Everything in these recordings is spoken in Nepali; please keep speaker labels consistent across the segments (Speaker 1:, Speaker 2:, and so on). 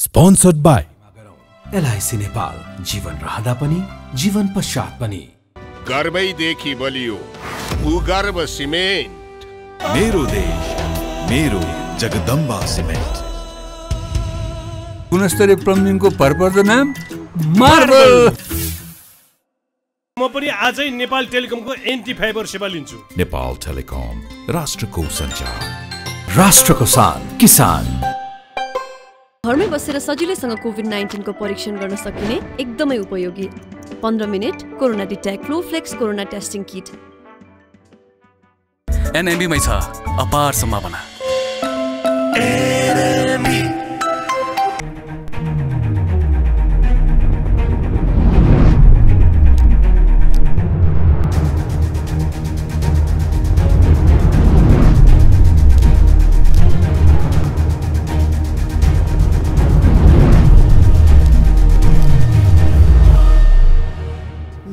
Speaker 1: Sponsored by
Speaker 2: LIC नेपाल, जीवन रहँदा पनि जीवन पश्चात पनि।
Speaker 3: गर्वैदेखि बलियो भूगर्भ सिमेन्ट।
Speaker 1: मेरो देश मेरो जगदम्बा सिमेन्ट।
Speaker 4: गुणस्तरीय प्लम्बिङको भरपर्दो नाम मार्बल।
Speaker 5: म पनि आजै नेपाल टेलिकमको एन्टी फाइबर सेवा लिन्छु।
Speaker 1: नेपाल टेलिकम, राष्ट्रको सञ्चार,
Speaker 2: राष्ट्रको शान, किसान।
Speaker 6: घरमै बसेर सजिलैसँग कोभिड-19 को परीक्षण गर्न सकिने एकदमै उपयोगी 15 मिनेट corona detect Flowflex corona testing kit.
Speaker 7: NMB मै छ अपार सम्भावना।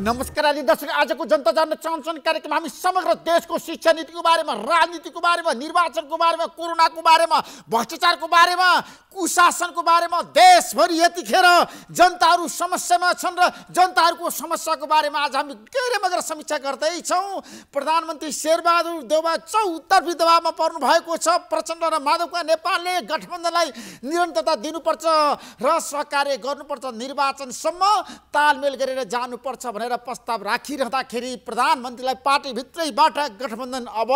Speaker 8: नमस्कार आदि दर्शक, आजको जनता जान्न चाहन्छन् कार्यक्रम हामी समग्र देशको शिक्षा नीतिको बारेमा, राजनीतिको बारेमा, निर्वाचनको बारेमा, कोरोनाको बारेमा, भ्रष्टाचारको बारेमा, कुशासनको बारेमा, देशभरि यतिखेर जनताहरू समस्यामा छन् र जनताहरूको समस्याको बारेमा आज हामी गहिरोमा गएर समीक्षा गर्दैछौँ। प्रधानमन्त्री शेरबहादुर देउवा चौतर्फी दबावमा पर्नु भएको छ। प्रचण्ड र माधवका नेपालले गठबन्धनलाई निरन्तरता दिनुपर्छ र सहकार्य गर्नुपर्छ, निर्वाचनसम्म तालमेल गरेर जानुपर्छ भनेर प्रस्ताव राखिरहँदाखेरि प्रधानमन्त्रीलाई पार्टीभित्रैबाट गठबन्धन अब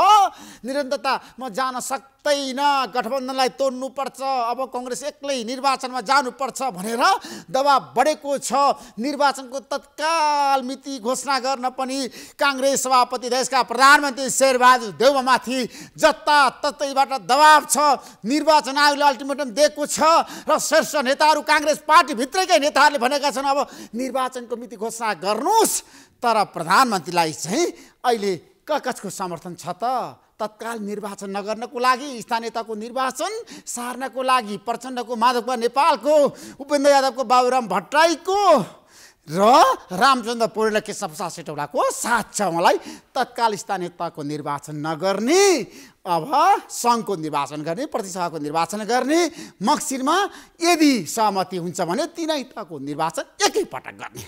Speaker 8: निरन्तरतामा जान सक्दैन, गठबन्धनलाई तोड्नुपर्छ, अब कङ्ग्रेस एक्लै निर्वाचनमा जानुपर्छ भनेर दबाब बढेको छ। निर्वाचनको तत्काल मिति घोषणा गर्न पनि काङ्ग्रेस सभापति देशका प्रधानमन्त्री शेरबहादुर देउवामाथि जताततैबाट दबाब छ। निर्वाचन आयोगले अल्टिमेटम दिएको छ र शीर्ष नेताहरू काङ्ग्रेस पार्टीभित्रैकै नेताहरूले भनेका छन् अब निर्वाचनको मिति घोषणा गर्नुहोस्। तर प्रधानमन्त्रीलाई चाहिँ अहिले कसको समर्थन छ त? तत्काल निर्वाचन नगर्नको लागि, स्थानीयताको निर्वाचन सार्नको लागि प्रचण्डको, माधवका नेपालको, उपेन्द्र यादवको, बाबुराम भट्टराईको र रामचन्द्र पौडेल, केशवप्रसाद सेटौडाको साथ छ। मलाई तत्काल स्थानीयताको निर्वाचन नगर्ने, अब सङ्घको निर्वाचन गर्ने, प्रतिसभाको निर्वाचन गर्ने, मक्सिरमा यदि सहमति हुन्छ भने तिनैताको निर्वाचन एकैपटक गर्ने।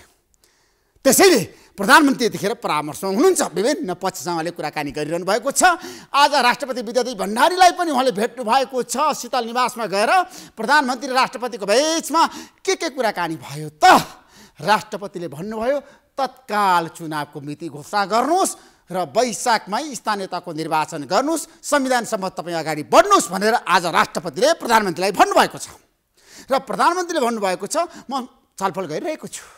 Speaker 8: त्यसैले प्रधानमन्त्री यतिखेर परामर्शमा हुनुहुन्छ, विभिन्न पक्षसँगले कुराकानी गरिरहनु भएको छ। आज राष्ट्रपति विद्यादेवी भण्डारीलाई पनि उहाँले भेट्नु भएको छ। शीतल निवासमा गएर प्रधानमन्त्री र राष्ट्रपतिको बीचमा के कुराकानी भयो त? राष्ट्रपतिले भन्नुभयो तत्काल चुनावको मिति घोषणा गर्नुहोस् र वैशाखमै स्थानीयताको निर्वाचन गर्नुहोस्, संविधानसम्म तपाईँ अगाडि बढ्नुहोस् भनेर आज राष्ट्रपतिले प्रधानमन्त्रीलाई भन्नुभएको छ। र प्रधानमन्त्रीले भन्नुभएको छ म छलफल गरिरहेको छु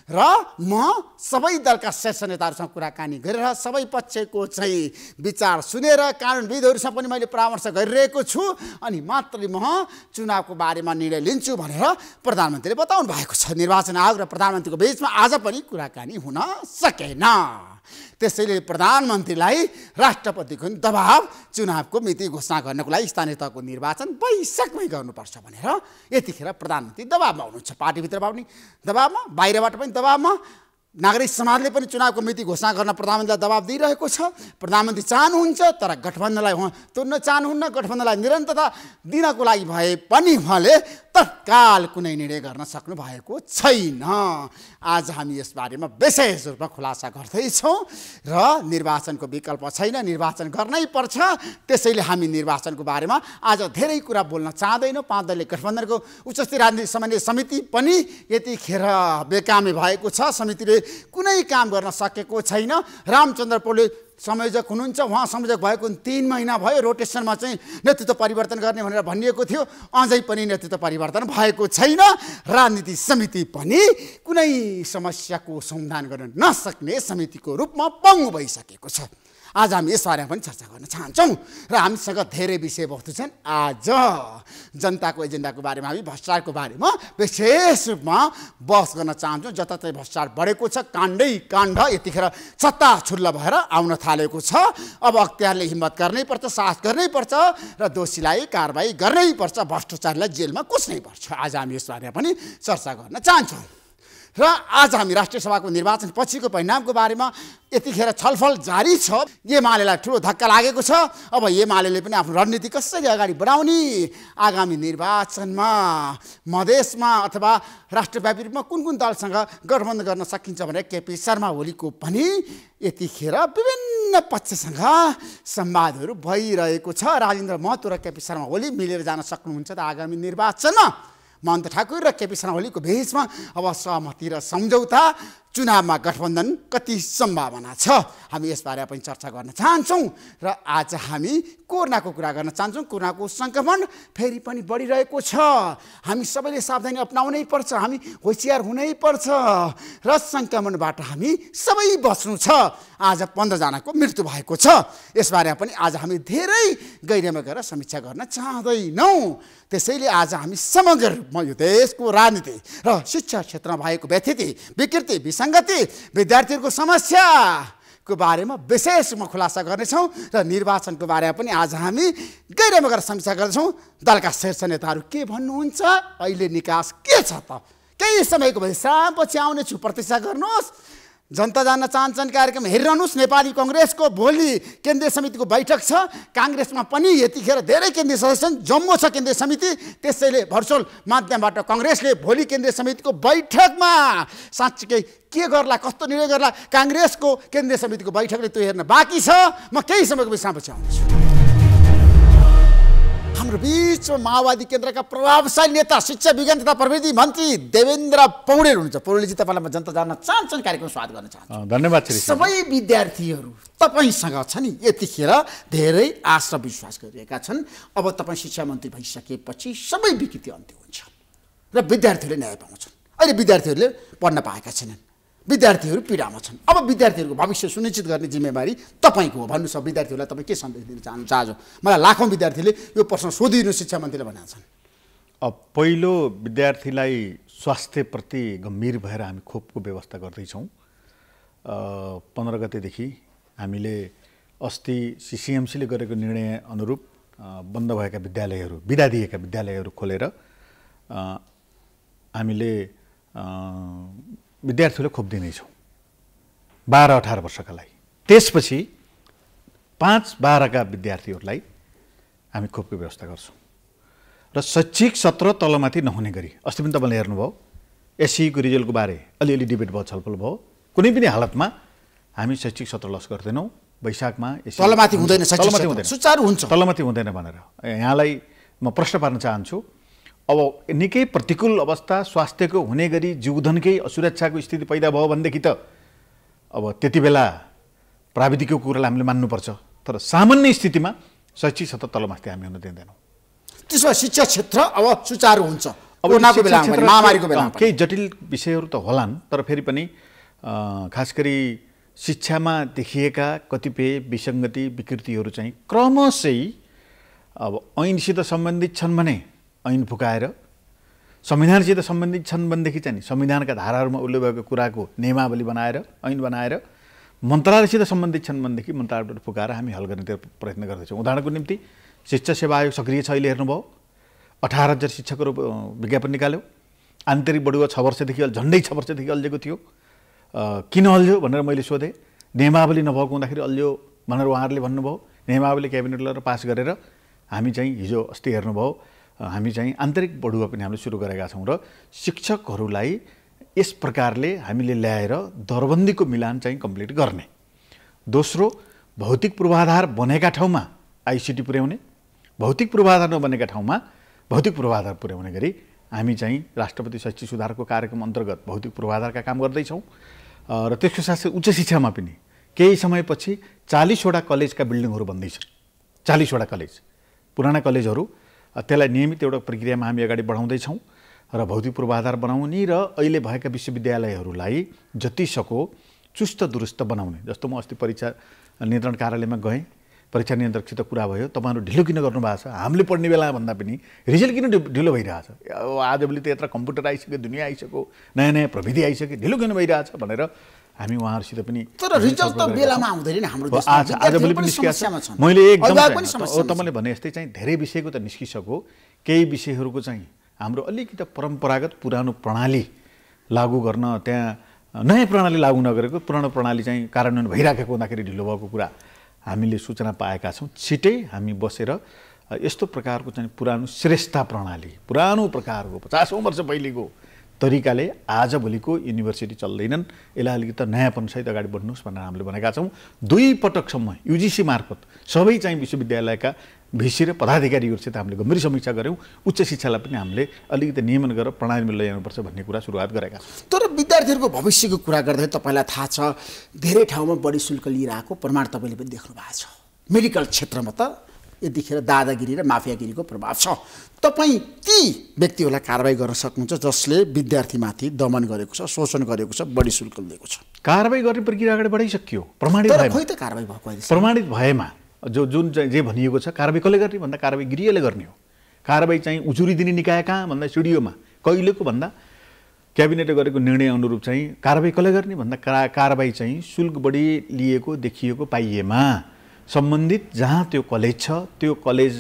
Speaker 8: र म सबै दलका शीर्ष नेताहरूसँग कुराकानी गरेर सबै पक्षको चाहिँ विचार सुनेर कानुनविदहरूसँग पनि मैले परामर्श गरिरहेको छु, अनि मात्रै म चुनावको बारेमा निर्णय लिन्छु भनेर प्रधानमन्त्रीले बताउनु भएको छ। निर्वाचन आयोग र प्रधानमन्त्रीको बीचमा आज पनि कुराकानी हुन सकेन। त्यसैले प्रधानमन्त्रीलाई राष्ट्रपतिको दबाब चुनावको मिति घोषणा गर्नको लागि स्थानीयताको निर्वाचन वैशाखमै गर्नुपर्छ भनेर यतिखेर प्रधानमन्त्री दबाबमा हुनुहुन्छ। पार्टीभित्रबाट पनि दबाबमा, बाहिरबाट पनि दबाबमा, नागरिक समाजले पनि चुनावको मिति घोषणा गर्न प्रधानमन्त्रीलाई दबाब दिइरहेको छ। प्रधानमन्त्री चाहनुहुन्छ तर गठबन्धनलाई उहाँ तोड्न चाहनुहुन्न, गठबन्धनलाई निरन्तरता दिनको लागि भए पनि उहाँले तत्काल कुनै निर्णय गर्न सक्नु भएको छैन। आज हामी यसबारेमा विशेष रूपमा खुलासा गर्दैछौँ र निर्वाचनको विकल्प छैन, निर्वाचन गर्नै पर्छ। त्यसैले हामी निर्वाचनको बारेमा आज धेरै कुरा बोल्न चाहँदैनौँ। 5 दलीय गठबन्धनको उच्चस्तरीय राजनीतिक समन्वय समिति पनि यतिखेर बेकामी भएको छ। समितिले कुनै काम गर्न सकेको छैन। रामचन्द्र पौडेल संयोजक हुनुहुन्छ, उहाँ संयोजक भएको 3 महिना भयो। रोटेसनमा चाहिँ नेतृत्व परिवर्तन गर्ने भनेर भनिएको थियो, अझै पनि नेतृत्व परिवर्तन भएको छैन। राजनीति समिति पनि कुनै समस्याको समाधान गर्न नसक्ने समितिको रूपमा पङ्गु भइसकेको छ। आज हामी यस बारेमा पनि चर्चा गर्न चाहन्छौँ र हामीसँग धेरै विषयवस्तु छन्। आज जनताको एजेन्डाको बारेमा, हामी भ्रष्टाचारको बारेमा विशेष रूपमा बहस गर्न चाहन्छौँ। जताततै भ्रष्टाचार बढेको छ, काण्डै काण्ड यतिखेर छत्ताछुल्ल भएर आउन थालेको छ। अब अख्तियारले हिम्मत गर्नैपर्छ, साहस गर्नैपर्छ र दोषीलाई कारबाही गर्नैपर्छ, भ्रष्टाचारलाई जेलमा कुस्नैपर्छ। आज हामी यस बारेमा पनि चर्चा गर्न चाहन्छौँ। र आज हामी राष्ट्रिय सभाको निर्वाचन पछिको परिणामको बारेमा यतिखेर छलफल जारी छ। एमालेलाई ठुलो धक्का लागेको छ। अब एमालेले पनि आफ्नो रणनीति कसरी अगाडि बढाउने, आगामी निर्वाचनमा मधेसमा अथवा राष्ट्रव्यापी रूपमा कुन कुन दलसँग गठबन्धन गर्न सकिन्छ भनेर केपी शर्मा ओलीको पनि यतिखेर विभिन्न पक्षसँग संवादहरू भइरहेको छ। राजेन्द्र महतो र केपी शर्मा ओली मिलेर जान सक्नुहुन्छ त आगामी निर्वाचनमा? महन्त ठाकुर र केपी शर्मा ओलीको भेषमा अब सहमति र सम्झौता, चुनावमा गठबन्धन कति सम्भावना छ, हामी यसबारे पनि चर्चा गर्न चाहन्छौँ। र आज हामी कोरोनाको कुरा गर्न चाहन्छौँ। कोरोनाको सङ्क्रमण फेरि पनि बढिरहेको छ। हामी सबैले सावधानी अपनाउनै पर्छ, हामी होसियार हुनै पर्छ र सङ्क्रमणबाट हामी सबै बच्नु छ। आज 15 जनाको मृत्यु भएको छ। यसबारे पनि आज हामी धेरै गहिरोमा गएर समीक्षा गर्न चाहँदैनौँ। त्यसैले आज हामी समग्र रूपमा यो देशको राजनीति र शिक्षा क्षेत्रमा भएको व्यथिति, विकृति, विसङ्गति, विद्यार्थीहरूको समस्याको बारेमा विशेष रूपमा खुलासा गर्नेछौँ र निर्वाचनको बारेमा पनि आज हामी गहिरोमा गएर समीक्षा गर्छौँ। दलका शीर्ष नेताहरू के भन्नुहुन्छ, अहिले निकास के छ त? केही समयको विश्रामपछि आउनेछु, प्रतीक्षा गर्नुहोस्। जनता जान्न चाहन्छन् कार्यक्रम हेरिरहनुहोस्। नेपाली कङ्ग्रेसको भोलि केन्द्रीय समितिको बैठक छ। काङ्ग्रेसमा पनि यतिखेर धेरै केन्द्रीय सदस्य छन्, जम्मो छ केन्द्रीय समिति। त्यसैले भर्चुअल माध्यमबाट कङ्ग्रेसले भोलि केन्द्रीय समितिको बैठकमा साँच्चीकै के गर्ला, कस्तो निर्णय गर्ला, काङ्ग्रेसको केन्द्रीय समितिको बैठकले त्यो हेर्न बाँकी छ। म केही समयको विश्रामपछि आउँछु। हाम्रो बीचमा माओवादी केन्द्रका प्रभावशाली नेता, शिक्षा विज्ञान तथा प्रविधि मन्त्री देवेन्द्र पौडेल हुनुहुन्छ। पौडेलजी, तपाईँलाई म जनता जान्न चाहन्छन् कार्यक्रम स्वागत गर्न चाहन्छु।
Speaker 9: धन्यवाद।
Speaker 8: सबै विद्यार्थीहरू तपाईँसँग छ नि, यतिखेर धेरै आशा विश्वास गरिरहेका छन्। अब तपाईँ शिक्षा मन्त्री भइसकेपछि सबै विकृति अन्त्य हुन्छ र विद्यार्थीहरूले न्याय पाउँछन्। अहिले विद्यार्थीहरूले पढ्न पाएका छैनन्, विद्यार्थीहरू पीडामा छन्। अब विद्यार्थीहरूको भविष्य सुनिश्चित गर्ने जिम्मेवारी तपाईँको हो। भन्नुहोस्, अब विद्यार्थीहरूलाई तपाईँ के सन्देश दिन चाहनुहुन्छ? मलाई लाखौँ विद्यार्थीले यो प्रश्न सोधिदिनु शिक्षा मन्त्रीले भनेका छन्।
Speaker 9: अब पहिलो विद्यार्थीलाई स्वास्थ्यप्रति गम्भीर भएर हामी खोपको व्यवस्था गर्दैछौँ। 15 गतेदेखि हामीले अस्ति सिसिएमसीले गरेको निर्णय अनुरूप बन्द भएका विद्यालयहरू, बिदा दिएका विद्यालयहरू खोलेर हामीले विद्यार्थीहरूले खोप दिनेछौँ 12-18 वर्षका लागि। त्यसपछि 5-12 का विद्यार्थीहरूलाई हामी खोपको व्यवस्था गर्छौँ र शैक्षिक सत्र तलमाथि नहुने गरी, अस्ति पनि तपाईँले हेर्नुभयो एससीको रिजल्टको बारे अलिअलि डिबेट भयो, छलफल भयो। कुनै पनि हालतमा हामी शैक्षिक सत्र लस गर्दैनौँ। वैशाखमा
Speaker 8: तलमाथि हुँदैन, सुचारू हुन्छ,
Speaker 9: तलमाथि हुँदैन भनेर यहाँलाई म प्रश्न पार्न चाहन्छु। अब निकै प्रतिकूल अवस्था स्वास्थ्यको हुने गरी जीवधनकै असुरक्षाको स्थिति पैदा भयो भनेदेखि त अब त्यति बेला प्राविधिकको कुरालाई हामीले मान्नुपर्छ। तर सामान्य स्थितिमा शैक्षिक सत्र तलमाथि हामी हुन दिँदैनौँ।
Speaker 8: त्यसो भए शिक्षा क्षेत्र अब सुचारू हुन्छ। अब महामारीको बेलामा
Speaker 9: केही जटिल विषयहरू त होलान्, तर फेरि पनि खास गरी शिक्षामा देखिएका कतिपय विसङ्गति, विकृतिहरू चाहिँ क्रमशः अब ऐनसित सम्बन्धित छन् भने ऐन फुकाएर, संविधानसित सम्बन्धित छन् भनेदेखि चाहिँ संविधानका धाराहरूमा उल्लेख भएको कुराको नियमावली बनाएर, ऐन बनाएर, मन्त्रालयसित सम्बन्धित छन् भनेदेखि मन्त्रालयबाट फुकाएर हामी हल गर्ने प्रयत्न गर्दैछौँ। उदाहरणको निम्ति शिक्षा सेवा आयोग सक्रिय छ। अहिले हेर्नुभयो 18,000 शिक्षकहरू विज्ञापन निकाल्यो। आन्तरिक बढुवा 6 वर्षदेखि झन्डै 6 वर्षदेखि अल्झेको थियो। किन अल्झ्यो भनेर मैले सोधेँ। नियमावली नभएको हुँदाखेरि अल्झ्यो भनेर उहाँहरूले भन्नुभयो। नियमावली क्याबिनेट लगाएर पास गरेर हामी चाहिँ हिजो अस्ति हेर्नुभयो हामी चाहिँ आन्तरिक बढुवा पनि हामीले सुरु गरेका छौँ र शिक्षकहरूलाई यस प्रकारले हामीले ल्याएर दरबन्दीको मिलान चाहिँ कम्प्लिट गर्ने। दोस्रो, भौतिक पूर्वाधार बनेका ठाउँमा आइसिटी पुर्याउने, भौतिक पूर्वाधार नबनेका ठाउँमा भौतिक पूर्वाधार पुर्याउने गरी हामी चाहिँ राष्ट्रपति शैक्षिक सुधारको कार्यक्रम अन्तर्गत भौतिक पूर्वाधारका काम गर्दैछौँ। र त्यसको साथै उच्च शिक्षामा पनि केही समयपछि 40वटा कलेजका बिल्डिङहरू बन्दैछन्। 40वटा कलेज, पुराना कलेजहरू, त्यसलाई नियमित एउटा प्रक्रियामा हामी अगाडि बढाउँदैछौँ र भौतिक पूर्वाधार बनाउने र अहिले भएका विश्वविद्यालयहरूलाई जतिसक्दो चुस्त दुरुस्त बनाउने। जस्तो म अस्ति परीक्षा नियन्त्रण कार्यालयमा गएँ, परीक्षा नियन्त्रकसित कुरा भयो, तपाईँहरू ढिलो किन गर्नुभएको छ? हामीले पढ्ने बेला भन्दा पनि रिजल्ट किन ढिलो भइरहेछ? आजभोलि त यत्र कम्प्युटर आइसक्यो, दुनियाँ आइसक्यो, नयाँ नयाँ प्रविधि आइसक्यो, ढिलो किन भइरहेछ भनेर हामी उहाँहरूसित पनि।
Speaker 8: तर रिजल्ट त बेलामा आउँदैन नि हाम्रो देशमा।
Speaker 9: आजभोलि पनि निस्किएको छ। मैले एकदम तपाईँले भने जस्तै चाहिँ धेरै विषयको त निस्किसक्यो। केही विषयहरूको चाहिँ हाम्रो अलिकति परम्परागत पुरानो प्रणालीको लागू गर्न त्यहाँ नयाँ प्रणाली लागू नगरेको पुरानो प्रणाली चाहिँ कार्यान्वयन भइराखेको हुँदाखेरि ढिलो भएको कुरा हामीले सूचना पाएका छौँ। छिटै हामी बसेर यस्तो प्रकारको चाहिँ पुरानो श्रेष्ठता प्रणाली पुरानो प्रकारको 50औं वर्ष पहिलेको तरिकाले आजभोलिको युनिभर्सिटी चल्दैनन्, यसलाई अलिकति नयाँपनसहित अगाडि बढ्नुहोस् भनेर हामीले भनेका छौँ। 2 पटकसम्म युजिसी मार्फत सबै चाहिँ विश्वविद्यालयका भिसी र पदाधिकारीहरूसित हामीले गम्भीर समीक्षा गऱ्यौँ। उच्च शिक्षालाई पनि हामीले अलिकति नियमन गरेर प्रणालीमा ल्याउनुपर्छ भन्ने कुरा सुरुवात गरेका छौँ।
Speaker 8: तर विद्यार्थीहरूको भविष्यको कुरा गर्दै तपाईँलाई थाहा छ धेरै ठाउँमा बढी शुल्क लिइरहेको प्रमाण तपाईँले पनि देख्नु भएको छ। मेडिकल क्षेत्रमा त यतिखेर दादागिरी र माफियागिरीको प्रभाव छ। तपाईँ ती व्यक्तिहरूलाई कारबाही गर्न सक्नुहुन्छ जसले विद्यार्थीमाथि दमन गरेको छ, शोषण गरेको छ, बढी शुल्क लिएको छ।
Speaker 9: कारबाही गर्ने प्रक्रिया अगाडि बढाइसकियो। प्रमाणित
Speaker 8: भएमा खोइ त कारबाही भएको अहिले
Speaker 9: प्रमाणित भएमा जुन जे भनिएको छ कारबाही कसले गर्ने भन्दा कारबाही गृहले गर्ने हो। कारबाही चाहिँ उजुरी दिने निकाय कहाँ भन्दा सिडिओमा, कहिलेको भन्दा क्याबिनेटले गरेको निर्णय अनुरूप चाहिँ कारबाही कसले गर्ने भन्दा कारबाही चाहिँ शुल्क बढी लिएको देखिएको पाइएमा सम्बन्धित जहाँ त्यो कलेज छ त्यो कलेज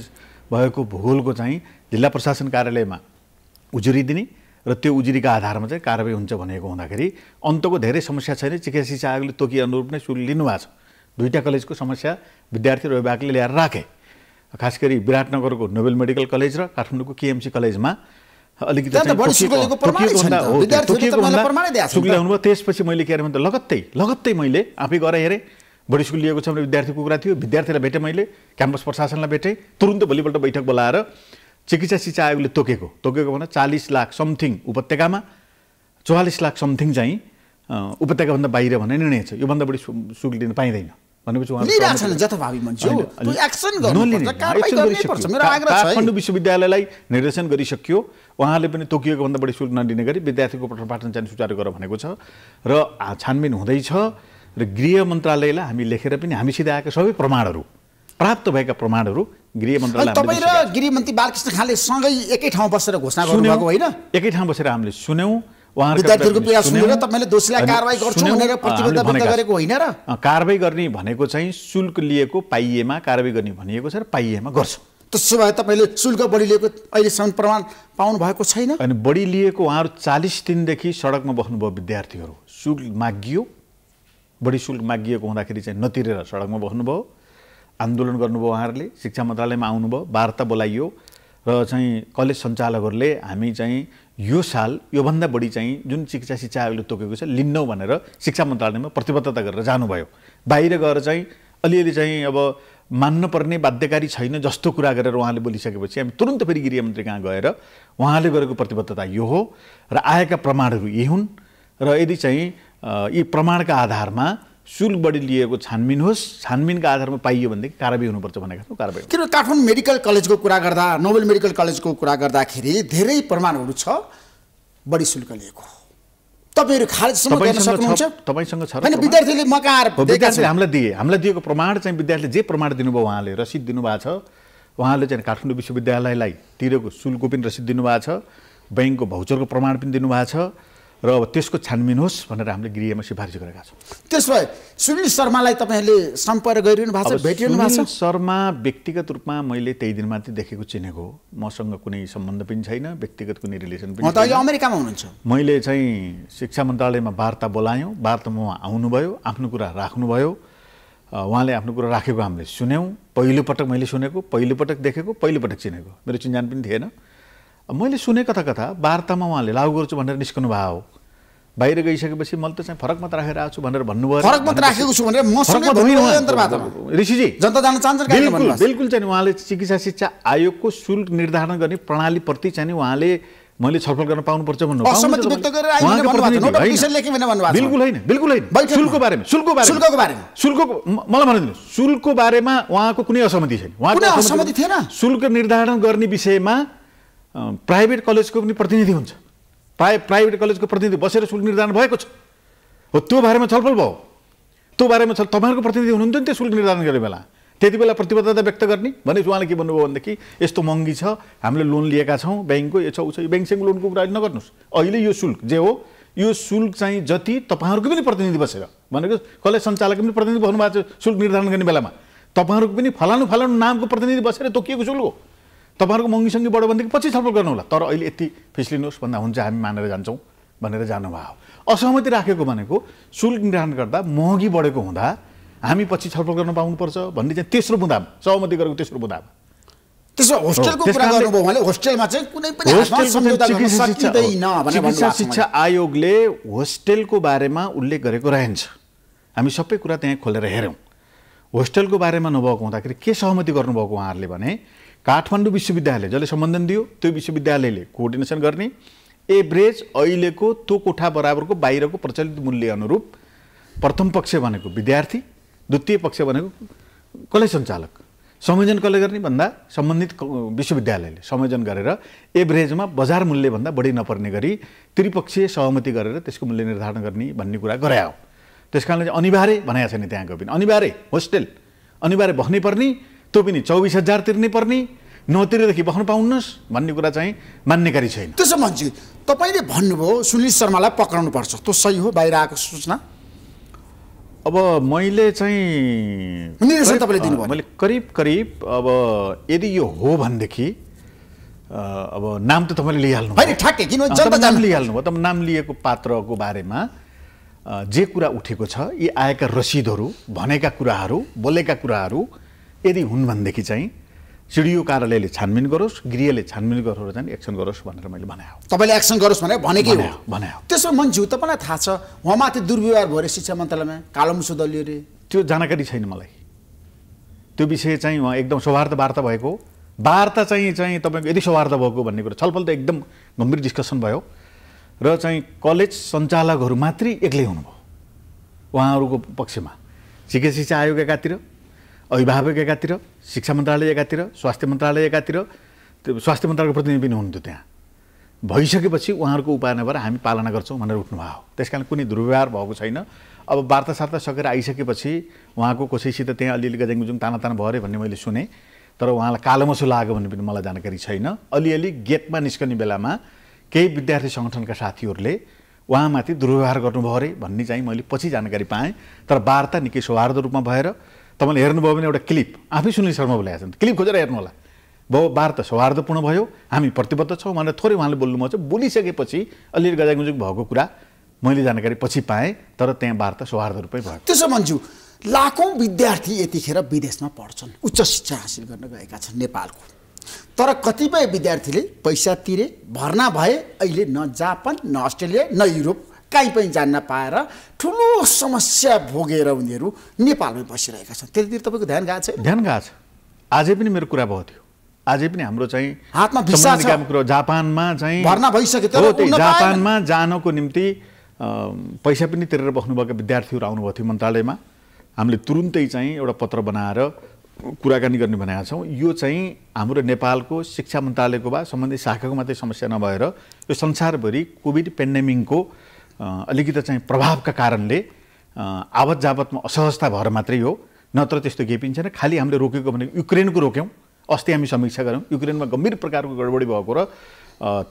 Speaker 9: भएको भूगोलको चाहिँ जिल्ला प्रशासन कार्यालयमा उजुरी दिने र त्यो उजुरीका आधारमा चाहिँ कारबाही हुन्छ भनेको हुँदाखेरि अन्तको धेरै समस्या छैन। चिकित्सा शिक्षा आयोगले तोकी अनुरूप नै शुल्क लिनुभएको छ। 2टा कलेजको समस्या विद्यार्थी र अभिभावकले ल्याएर राखे। खास गरी विराटनगरको नोबेल मेडिकल कलेज र काठमाडौँको केएमसी कलेजमा अलिकति त्यसपछि मैले के अरे भने लगत्तै मैले आफै गएर हेरेँ। बढी शुल्क लिएको छ भने विद्यार्थीको कुरा थियो। विद्यार्थीलाई भेटेँ, मैले क्याम्पस प्रशासनलाई भेटेँ। तुरुन्त भोलिपल्ट बैठक बोलाएर चिकित्सा शिक्षा आयोगले तोकेको भने 40 लाख समथिङ उपत्यकामा, 44 लाख समथिङ चाहिँ उपत्यकाभन्दा बाहिर भन्ने निर्णय छ। योभन्दा बढी शुल्क दिन पाइँदैन भनेपछि काठमाडौँ विश्वविद्यालयलाई निर्देशन गरिसक्यो। उहाँले पनि तोकिएको भन्दा बढी शुल्क नदिने गरी विद्यार्थीको पठन पाठन चाहिँ सुचारू गर भनेको छ र छानबिन हुँदैछ। र गृह मन्त्रालयलाई हामी लेखेर पनि हामीसित आएका सबै प्रमाणहरू, प्राप्त भएका प्रमाणहरू गृह मन्त्रालयले
Speaker 8: तपाईँ र गृहमन्त्री बालकृष्ण खाले सँगै एकै ठाउँ बसेर घोषणा गर्नुभएको होइन?
Speaker 9: एकै ठाउँ बसेर हामीले सुन्यौँ।
Speaker 8: विद्यार्थीहरूको पीडा सुनेर तपाईँले दोषीलाई कारबाही गर्छु भनेर प्रतिबद्धता व्यक्त गरेको होइन र?
Speaker 9: कारबाही गर्ने भनेको चाहिँ शुल्क लिएको पाइएमा कारबाही गर्ने भनिएको छ र पाइएमा गर्छ।
Speaker 8: त्यसो भए तपाईँले शुल्क बढी लिएको अहिलेसम्म प्रमाण पाउनु भएको छैन?
Speaker 9: अनि बढी लिएको उहाँहरू 40 दिनदेखि सडकमा बस्नुभयो। विद्यार्थीहरू शुल्क मागियो, बढी शुल्क मागिएको हुँदाखेरि चाहिँ नतिरेर सडकमा बस्नुभयो, आन्दोलन गर्नुभयो। उहाँहरूले शिक्षा मन्त्रालयमा आउनुभयो, वार्ता बोलाइयो र चाहिँ कलेज सञ्चालकहरूले हामी चाहिँ यो साल योभन्दा बढी चाहिँ जुन चिकित्सा शिक्षा आयोगले तोकेको छ लिन्नौ भनेर शिक्षा मन्त्रालयमा प्रतिबद्धता गरेर जानुभयो। बाहिर गएर चाहिँ अलिअलि चाहिँ अब मान्नुपर्ने बाध्यकारी छैन जस्तो कुरा गरेर उहाँले बोलिसकेपछि हामी तुरुन्त फेरि गृहमन्त्री कहाँ गएर उहाँले गरेको प्रतिबद्धता यो हो र आएका प्रमाणहरू यही हुन् र यदि चाहिँ यी प्रमाणका आधारमा शुल्क बढी लिएको छानबिन होस्, छानबिनका आधारमा पाइयो भनेदेखि कारबाही हुनुपर्छ भनेको छौँ। कारबाही
Speaker 8: किन काठमाडौँ मेडिकल कलेजको कुरा गर्दा, नोबेल मेडिकल कलेजको कुरा गर्दाखेरि धेरै प्रमाणहरू छ बढी शुल्क लिएको। तपाईँहरू खारेजसम्म गर्न सक्नुहुन्छ?
Speaker 9: तपाईँसँग छ?
Speaker 8: हैन, विद्यार्थीले मकार
Speaker 9: विद्यार्थीले हामीलाई दिएको प्रमाण चाहिँ विद्यार्थीले जे प्रमाण दिनुभयो उहाँले रसिद दिनुभएको छ। उहाँले चाहिँ काठमाडौँ विश्वविद्यालयलाई तिरेको शुल्कको पनि रसिद दिनुभएको छ, बैंकको भाउचरको प्रमाण पनि दिनुभएको छ र अब त्यसको छानबिन होस् भनेर हामीले गृहमा सिफारिस गरेका छौँ।
Speaker 8: त्यसो भए सुनिल शर्मालाई तपाईँहरूले सम्पर्क गरिरहनु भएको छ, भेटिरहनु भएको छ?
Speaker 9: सुनिल शर्मा व्यक्तिगत रूपमा मैले त्यही दिन मात्रै देखेको चिनेको, मसँग कुनै सम्बन्ध पनि छैन, व्यक्तिगत कुनै रिलेसन पनि
Speaker 8: छैन। अहिले अमेरिकामा हुनुहुन्छ?
Speaker 9: मैले चाहिँ शिक्षा मन्त्रालयमा वार्ता बोलायौँ, वार्तामा उहाँ आउनुभयो, आफ्नो कुरा राख्नुभयो। उहाँले आफ्नो कुरा राखेको हामीले सुन्यौँ। पहिलोपटक मैले सुनेको, पहिलोपटक देखेको, पहिलोपटक चिनेको, मेरो चिन्जान पनि थिएन। मैले सुने कता वार्तामा उहाँले लागू गर्छु भनेर निस्कनु भयो हो। बाहिर गइसकेपछि मैले त चाहिँ फरक मत राखेर आएको छु भनेर भन्नुभयो।
Speaker 8: फरक मत राखेको छु भनेर मसँगै भन्नुभयो ऋषिजी? जनता जान चाहन्छ?
Speaker 9: बिल्कुल चाहिँ उहाँले चिकित्सा शिक्षा आयोगको शुल्क निर्धारण गर्ने प्रणालीप्रति चाहिँ उहाँले मैले छलफल गर्न पाउनुपर्छ भन्नु
Speaker 8: असहमति व्यक्त गरेर आइदिनु भन्नुभएको छ। नोटिफिकेसन लेखि भने भन्नुभएको छ?
Speaker 9: बिल्कुल हैन। शुल्कको बारेमा मलाई भनिदिनु, शुल्कको बारेमा उहाँको कुनै असहमति छैन।
Speaker 8: कुनै असहमति थिएन?
Speaker 9: शुल्क निर्धारण गर्ने विषयमा प्राइभेट कलेजको पनि प्रतिनिधि हुन्छ। प्राइभेट कलेजको प्रतिनिधि बसेर शुल्क निर्धारण भएको छ हो, त्यो बारेमा छलफल भयो। त्यो बारेमा तपाईँहरूको प्रतिनिधि हुनुहुन्थ्यो नि त्यो शुल्क निर्धारण गर्ने बेला, त्यति बेला प्रतिबद्धता व्यक्त गर्ने भने उहाँले के भन्नुभयो भनेदेखि यस्तो महँगी छ, हामीले लोन लिएका छौँ ब्याङ्कको, यो छ उ छ, ब्याङ्कसँग लोनको कुरा नगर्नुहोस्। अहिले यो शुल्क जे हो यो शुल्क चाहिँ जति तपाईँहरूको पनि प्रतिनिधि बसेर भनेको कलेज सञ्चालक पनि प्रतिनिधि भन्नुभएको छ शुल्क निर्धारण गर्ने बेलामा, तपाईँहरूको पनि फलानु नामको प्रतिनिधि बसेर तोकिएको शुल्क हो। तपाईँहरूको महँगीसँगै बढ्यो भनेदेखि पछि छलफल गर्नु होला, तर अहिले यति फिस लिनुहोस् भन्दा हुन्छ हामी मानेर जान्छौँ भनेर जानुभयो। असहमति राखेको भनेको शुल्क निर्धारण गर्दा महँगी बढेको हुँदा हामी पछि छलफल गर्न पाउनुपर्छ भन्ने चाहिँ तेस्रो बुँदामा सहमति गरेको तेस्रो बुँदामा।
Speaker 8: त्यसो होस्टेलको कुरा गर्नुभयो भने होस्टेलमा चाहिँ कुनै पनि सम्झौता गर्न सकिँदैन भनेर
Speaker 9: चिकित्सा शिक्षा आयोगले होस्टेलको बारेमा उल्लेख गरेको रहन्छ। हामी सबै कुरा त्यहाँ खोलेर हेऱ्यौँ। होस्टेलको बारेमा नभएको हुँदाखेरि के सहमति गर्नुभएको उहाँहरूले भने काठमाडौँ विश्वविद्यालय जसले सम्बन्धन दियो त्यो विश्वविद्यालयले कोअर्डिनेसन गर्ने, एभरेज अहिलेको त्यो कोठा बराबरको बाहिरको प्रचलित मूल्य अनुरूप प्रथम पक्ष भनेको विद्यार्थी, द्वितीय पक्ष भनेको कलेज सञ्चालक संयोजन कसले गर्ने भन्दा सम्बन्धित विश्वविद्यालयले संयोजन गरेर एभरेजमा बजार मूल्यभन्दा बढी नपर्ने गरी त्रिपक्षीय सहमति गरेर त्यसको मूल्य निर्धारण गर्ने भन्ने कुरा गरायो। त्यस कारणले चाहिँ अनिवार्य भनेको छैन, त्यहाँको पनि अनिवार्य होस्टेल अनिवार्य बस्नै पर्ने, त्यो पनि 24,000 तिर्नै पर्ने, नतिरेदेखि बस्न पाउनुहोस् भन्ने कुरा चाहिँ मान्यकारी छैन।
Speaker 8: त्यसो भन्छ तपाईँले भन्नुभयो सुनिल शर्मालाई पक्राउनु पर्छ, त्यो सही हो बाहिर आएको सूचना?
Speaker 9: अब मैले चाहिँ मैले करिब अब यदि यो हो भनेदेखि अब नाम त तपाईँले लिइहाल्नु नाम लिइहाल्नु भयो। त नाम लिएको पात्रको बारेमा जे कुरा उठेको छ यी आएका रसिदहरू, भनेका कुराहरू, बोलेका कुराहरू यदि हुन् भनेदेखि चाहिँ सिडिओ कार्यालयले छानबिन गरोस्, गृहले छानबिन गरेर चाहिँ एक्सन गरोस् भनेर मैले भनेको।
Speaker 8: तपाईँले एक्सन गरोस् भनेकै हो
Speaker 9: भनेको।
Speaker 8: त्यसो मन्जु तपाईँलाई थाहा छ उहाँमाथि दुर्व्यवहार भयो अरे शिक्षा मन्त्रालयमा, कालोमुसो दलियो रे?
Speaker 9: त्यो जानकारी छैन मलाई। त्यो विषय चाहिँ उहाँ एकदम सौहार्द वार्ता भएको, वार्ता चाहिँ तपाईँको यदि सौहार्द भएको भन्ने कुरा छलफल त एकदम गम्भीर डिस्कसन भयो र चाहिँ कलेज सञ्चालकहरू मात्रै एक्लै हुनुभयो उहाँहरूको पक्षमा। चिकित्सा शिक्षा आयोग एकातिर, अभिभावक एकातिर, शिक्षा मन्त्रालय एकातिर, स्वास्थ्य मन्त्रालय एकातिर, स्वास्थ्य मन्त्रालयको प्रतिनिधि पनि हुनुहुन्थ्यो। त्यहाँ भइसकेपछि उहाँहरूको उपाय नभएर हामी पालना गर्छौँ भनेर उठ्नुभयो। त्यस कारण कुनै दुर्व्यवहार भएको छैन। अब वार्तासार्ता सकेर आइसकेपछि उहाँको कसैसित त्यहाँ अलिअलि गजाङगुजुङ ताना भयो अरे भन्ने मैले सुने, तर उहाँलाई कालोमसो लाग्यो भन्ने पनि मलाई जानकारी छैन। अलिअलि गेटमा निस्कने बेलामा केही विद्यार्थी सङ्गठनका साथीहरूले उहाँमाथि दुर्व्यवहार गर्नुभयो अरे भन्ने चाहिँ मैले पछि जानकारी पाएँ। तर वार्ता निकै सौहार्द रूपमा भएर तपाईँले हेर्नुभयो भने एउटा क्लिप आफै सुनिल शर्मा बोलेका छन्, क्लिप खोजेर हेर्नु होला। वार्ता सौहार्दपूर्ण भयो, हामी प्रतिबद्ध छौँ भनेर थोरै उहाँले बोल्नुभएको छ। बोलिसकेपछि अलिअलि गजाङगुजुङ भएको कुरा मैले जानकारी पछि पाएँ, तर त्यहाँ वार्ता सौहार्द रूपमै भयो।
Speaker 8: त्यसो भन्छु लाखौँ विद्यार्थी यतिखेर विदेशमा पढ्छन्, उच्च शिक्षा हासिल गर्न गएका छन् नेपालको, तर कतिपय विद्यार्थीले पैसा तिरे भर्ना भए अहिले न जापान न अस्ट्रेलिया न युरोप कहीँ पनि जान्न पाएर ठुलो समस्या भोगेर उनीहरू नेपालमै बसिरहेका छन्। त्यतितिर तपाईँको ध्यान गएको छ?
Speaker 9: ध्यान गएको छ। आजै पनि मेरो कुरा भएको थियो, आजै पनि हाम्रो चाहिँ
Speaker 8: हातमा भिसा छ,
Speaker 9: कुरो जापानमा चाहिँ
Speaker 8: भर्ना भइसक्यो, तर
Speaker 9: जापानमा जानको निम्ति पैसा पनि तिरेर बस्नुभएका विद्यार्थीहरू आउनुभएको थियो मन्त्रालयमा। हामीले तुरुन्तै चाहिँ एउटा पत्र बनाएर कुराकानी गर्ने भनेका छौँ। यो चाहिँ हाम्रो नेपालको शिक्षा मन्त्रालयको वा सम्बन्धित शाखाको मात्रै समस्या नभएर यो संसारभरि कोभिड पेन्डेमिकको अलिकति चाहिँ प्रभावका कारणले आवत जावतमा असहजता भएर मात्रै हो, नत्र त्यस्तो केही पनि छैन। खालि हामीले रोकेको भनेको युक्रेनको रोक्यौँ। अस्ति हामी समीक्षा गऱ्यौँ, युक्रेनमा गम्भीर प्रकारको गडबडी भएको र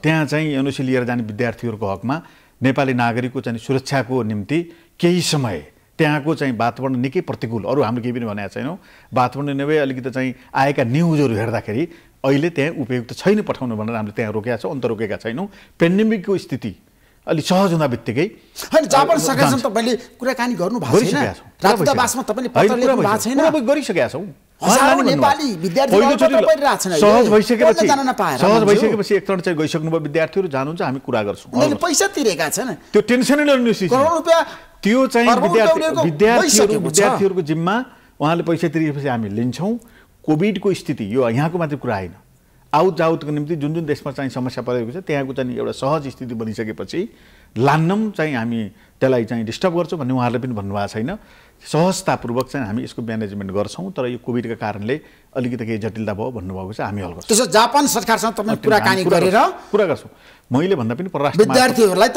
Speaker 9: त्यहाँ चाहिँ एनओसी लिएर जाने विद्यार्थीहरूको हकमा नेपाली नागरिकको चाहिँ सुरक्षाको निम्ति केही समय त्यहाँको चाहिँ वातावरण निकै प्रतिकूल, अरू हामीले केही पनि भनेका छैनौँ। वातावरण नभए अलिकति चाहिँ आएका न्युजहरू हेर्दाखेरि अहिले त्यहाँ उपयुक्त छैन पठाउनु भनेर हामीले त्यहाँ रोकेका छौँ, अन्त रोकेका छैनौँ। पेन्डेमिकको स्थिति अलि सहज हुँदा बित्तिकै
Speaker 8: होइन जापान सरकारसँग तपाईँले कुराकानी गर्नु भएको छैन? राजदूतावासमा तपाईँले पत्र लेख्नु भएको छैन?
Speaker 9: गरिसकेका छौँ।
Speaker 8: हजारौँ नेपाली विद्यार्थीहरू
Speaker 9: सहज भइसकेपछि एकचोटि चाहिँ गइसक्नुभयो विद्यार्थीहरू जानुहुन्छ, हामी कुरा गर्छौँ।
Speaker 8: उनीहरूले पैसा तिरेका छैन,
Speaker 9: त्यो टेन्सनै लिनुहोस्।
Speaker 8: करोड रुपियाँ
Speaker 9: त्यो चाहिँ विद्यार्थीहरूको जिम्मा उहाँले पैसा तिरेपछि हामी लिन्छौँ। कोभिडको स्थिति यो यहाँको मात्रै कुरा होइन, आउट जाउतको निम्ति जुन जुन देशमा चाहिँ समस्या परेको छ त्यहाँको चाहिँ एउटा सहज स्थिति बनिसकेपछि लान्नम चाहिँ हामी त्यसलाई चाहिँ डिस्टर्ब गर्छौँ भन्ने उहाँहरूले पनि भन्नुभएको छैन। सहजतापूर्वक चाहिँ हामी यसको म्यानेजमेन्ट गर्छौँ, तर यो कोभिडका कारणले अलिकति केही जटिलता भयो भन्नुभएको छ, हामी हल गर्छौँ।
Speaker 8: त्यसो जापान सरकारसँग तपाईँ कुराकानी गरेर
Speaker 9: कुरा गर्छौँ। मैले भन्दा पनि
Speaker 8: विद्यार्थीहरूलाई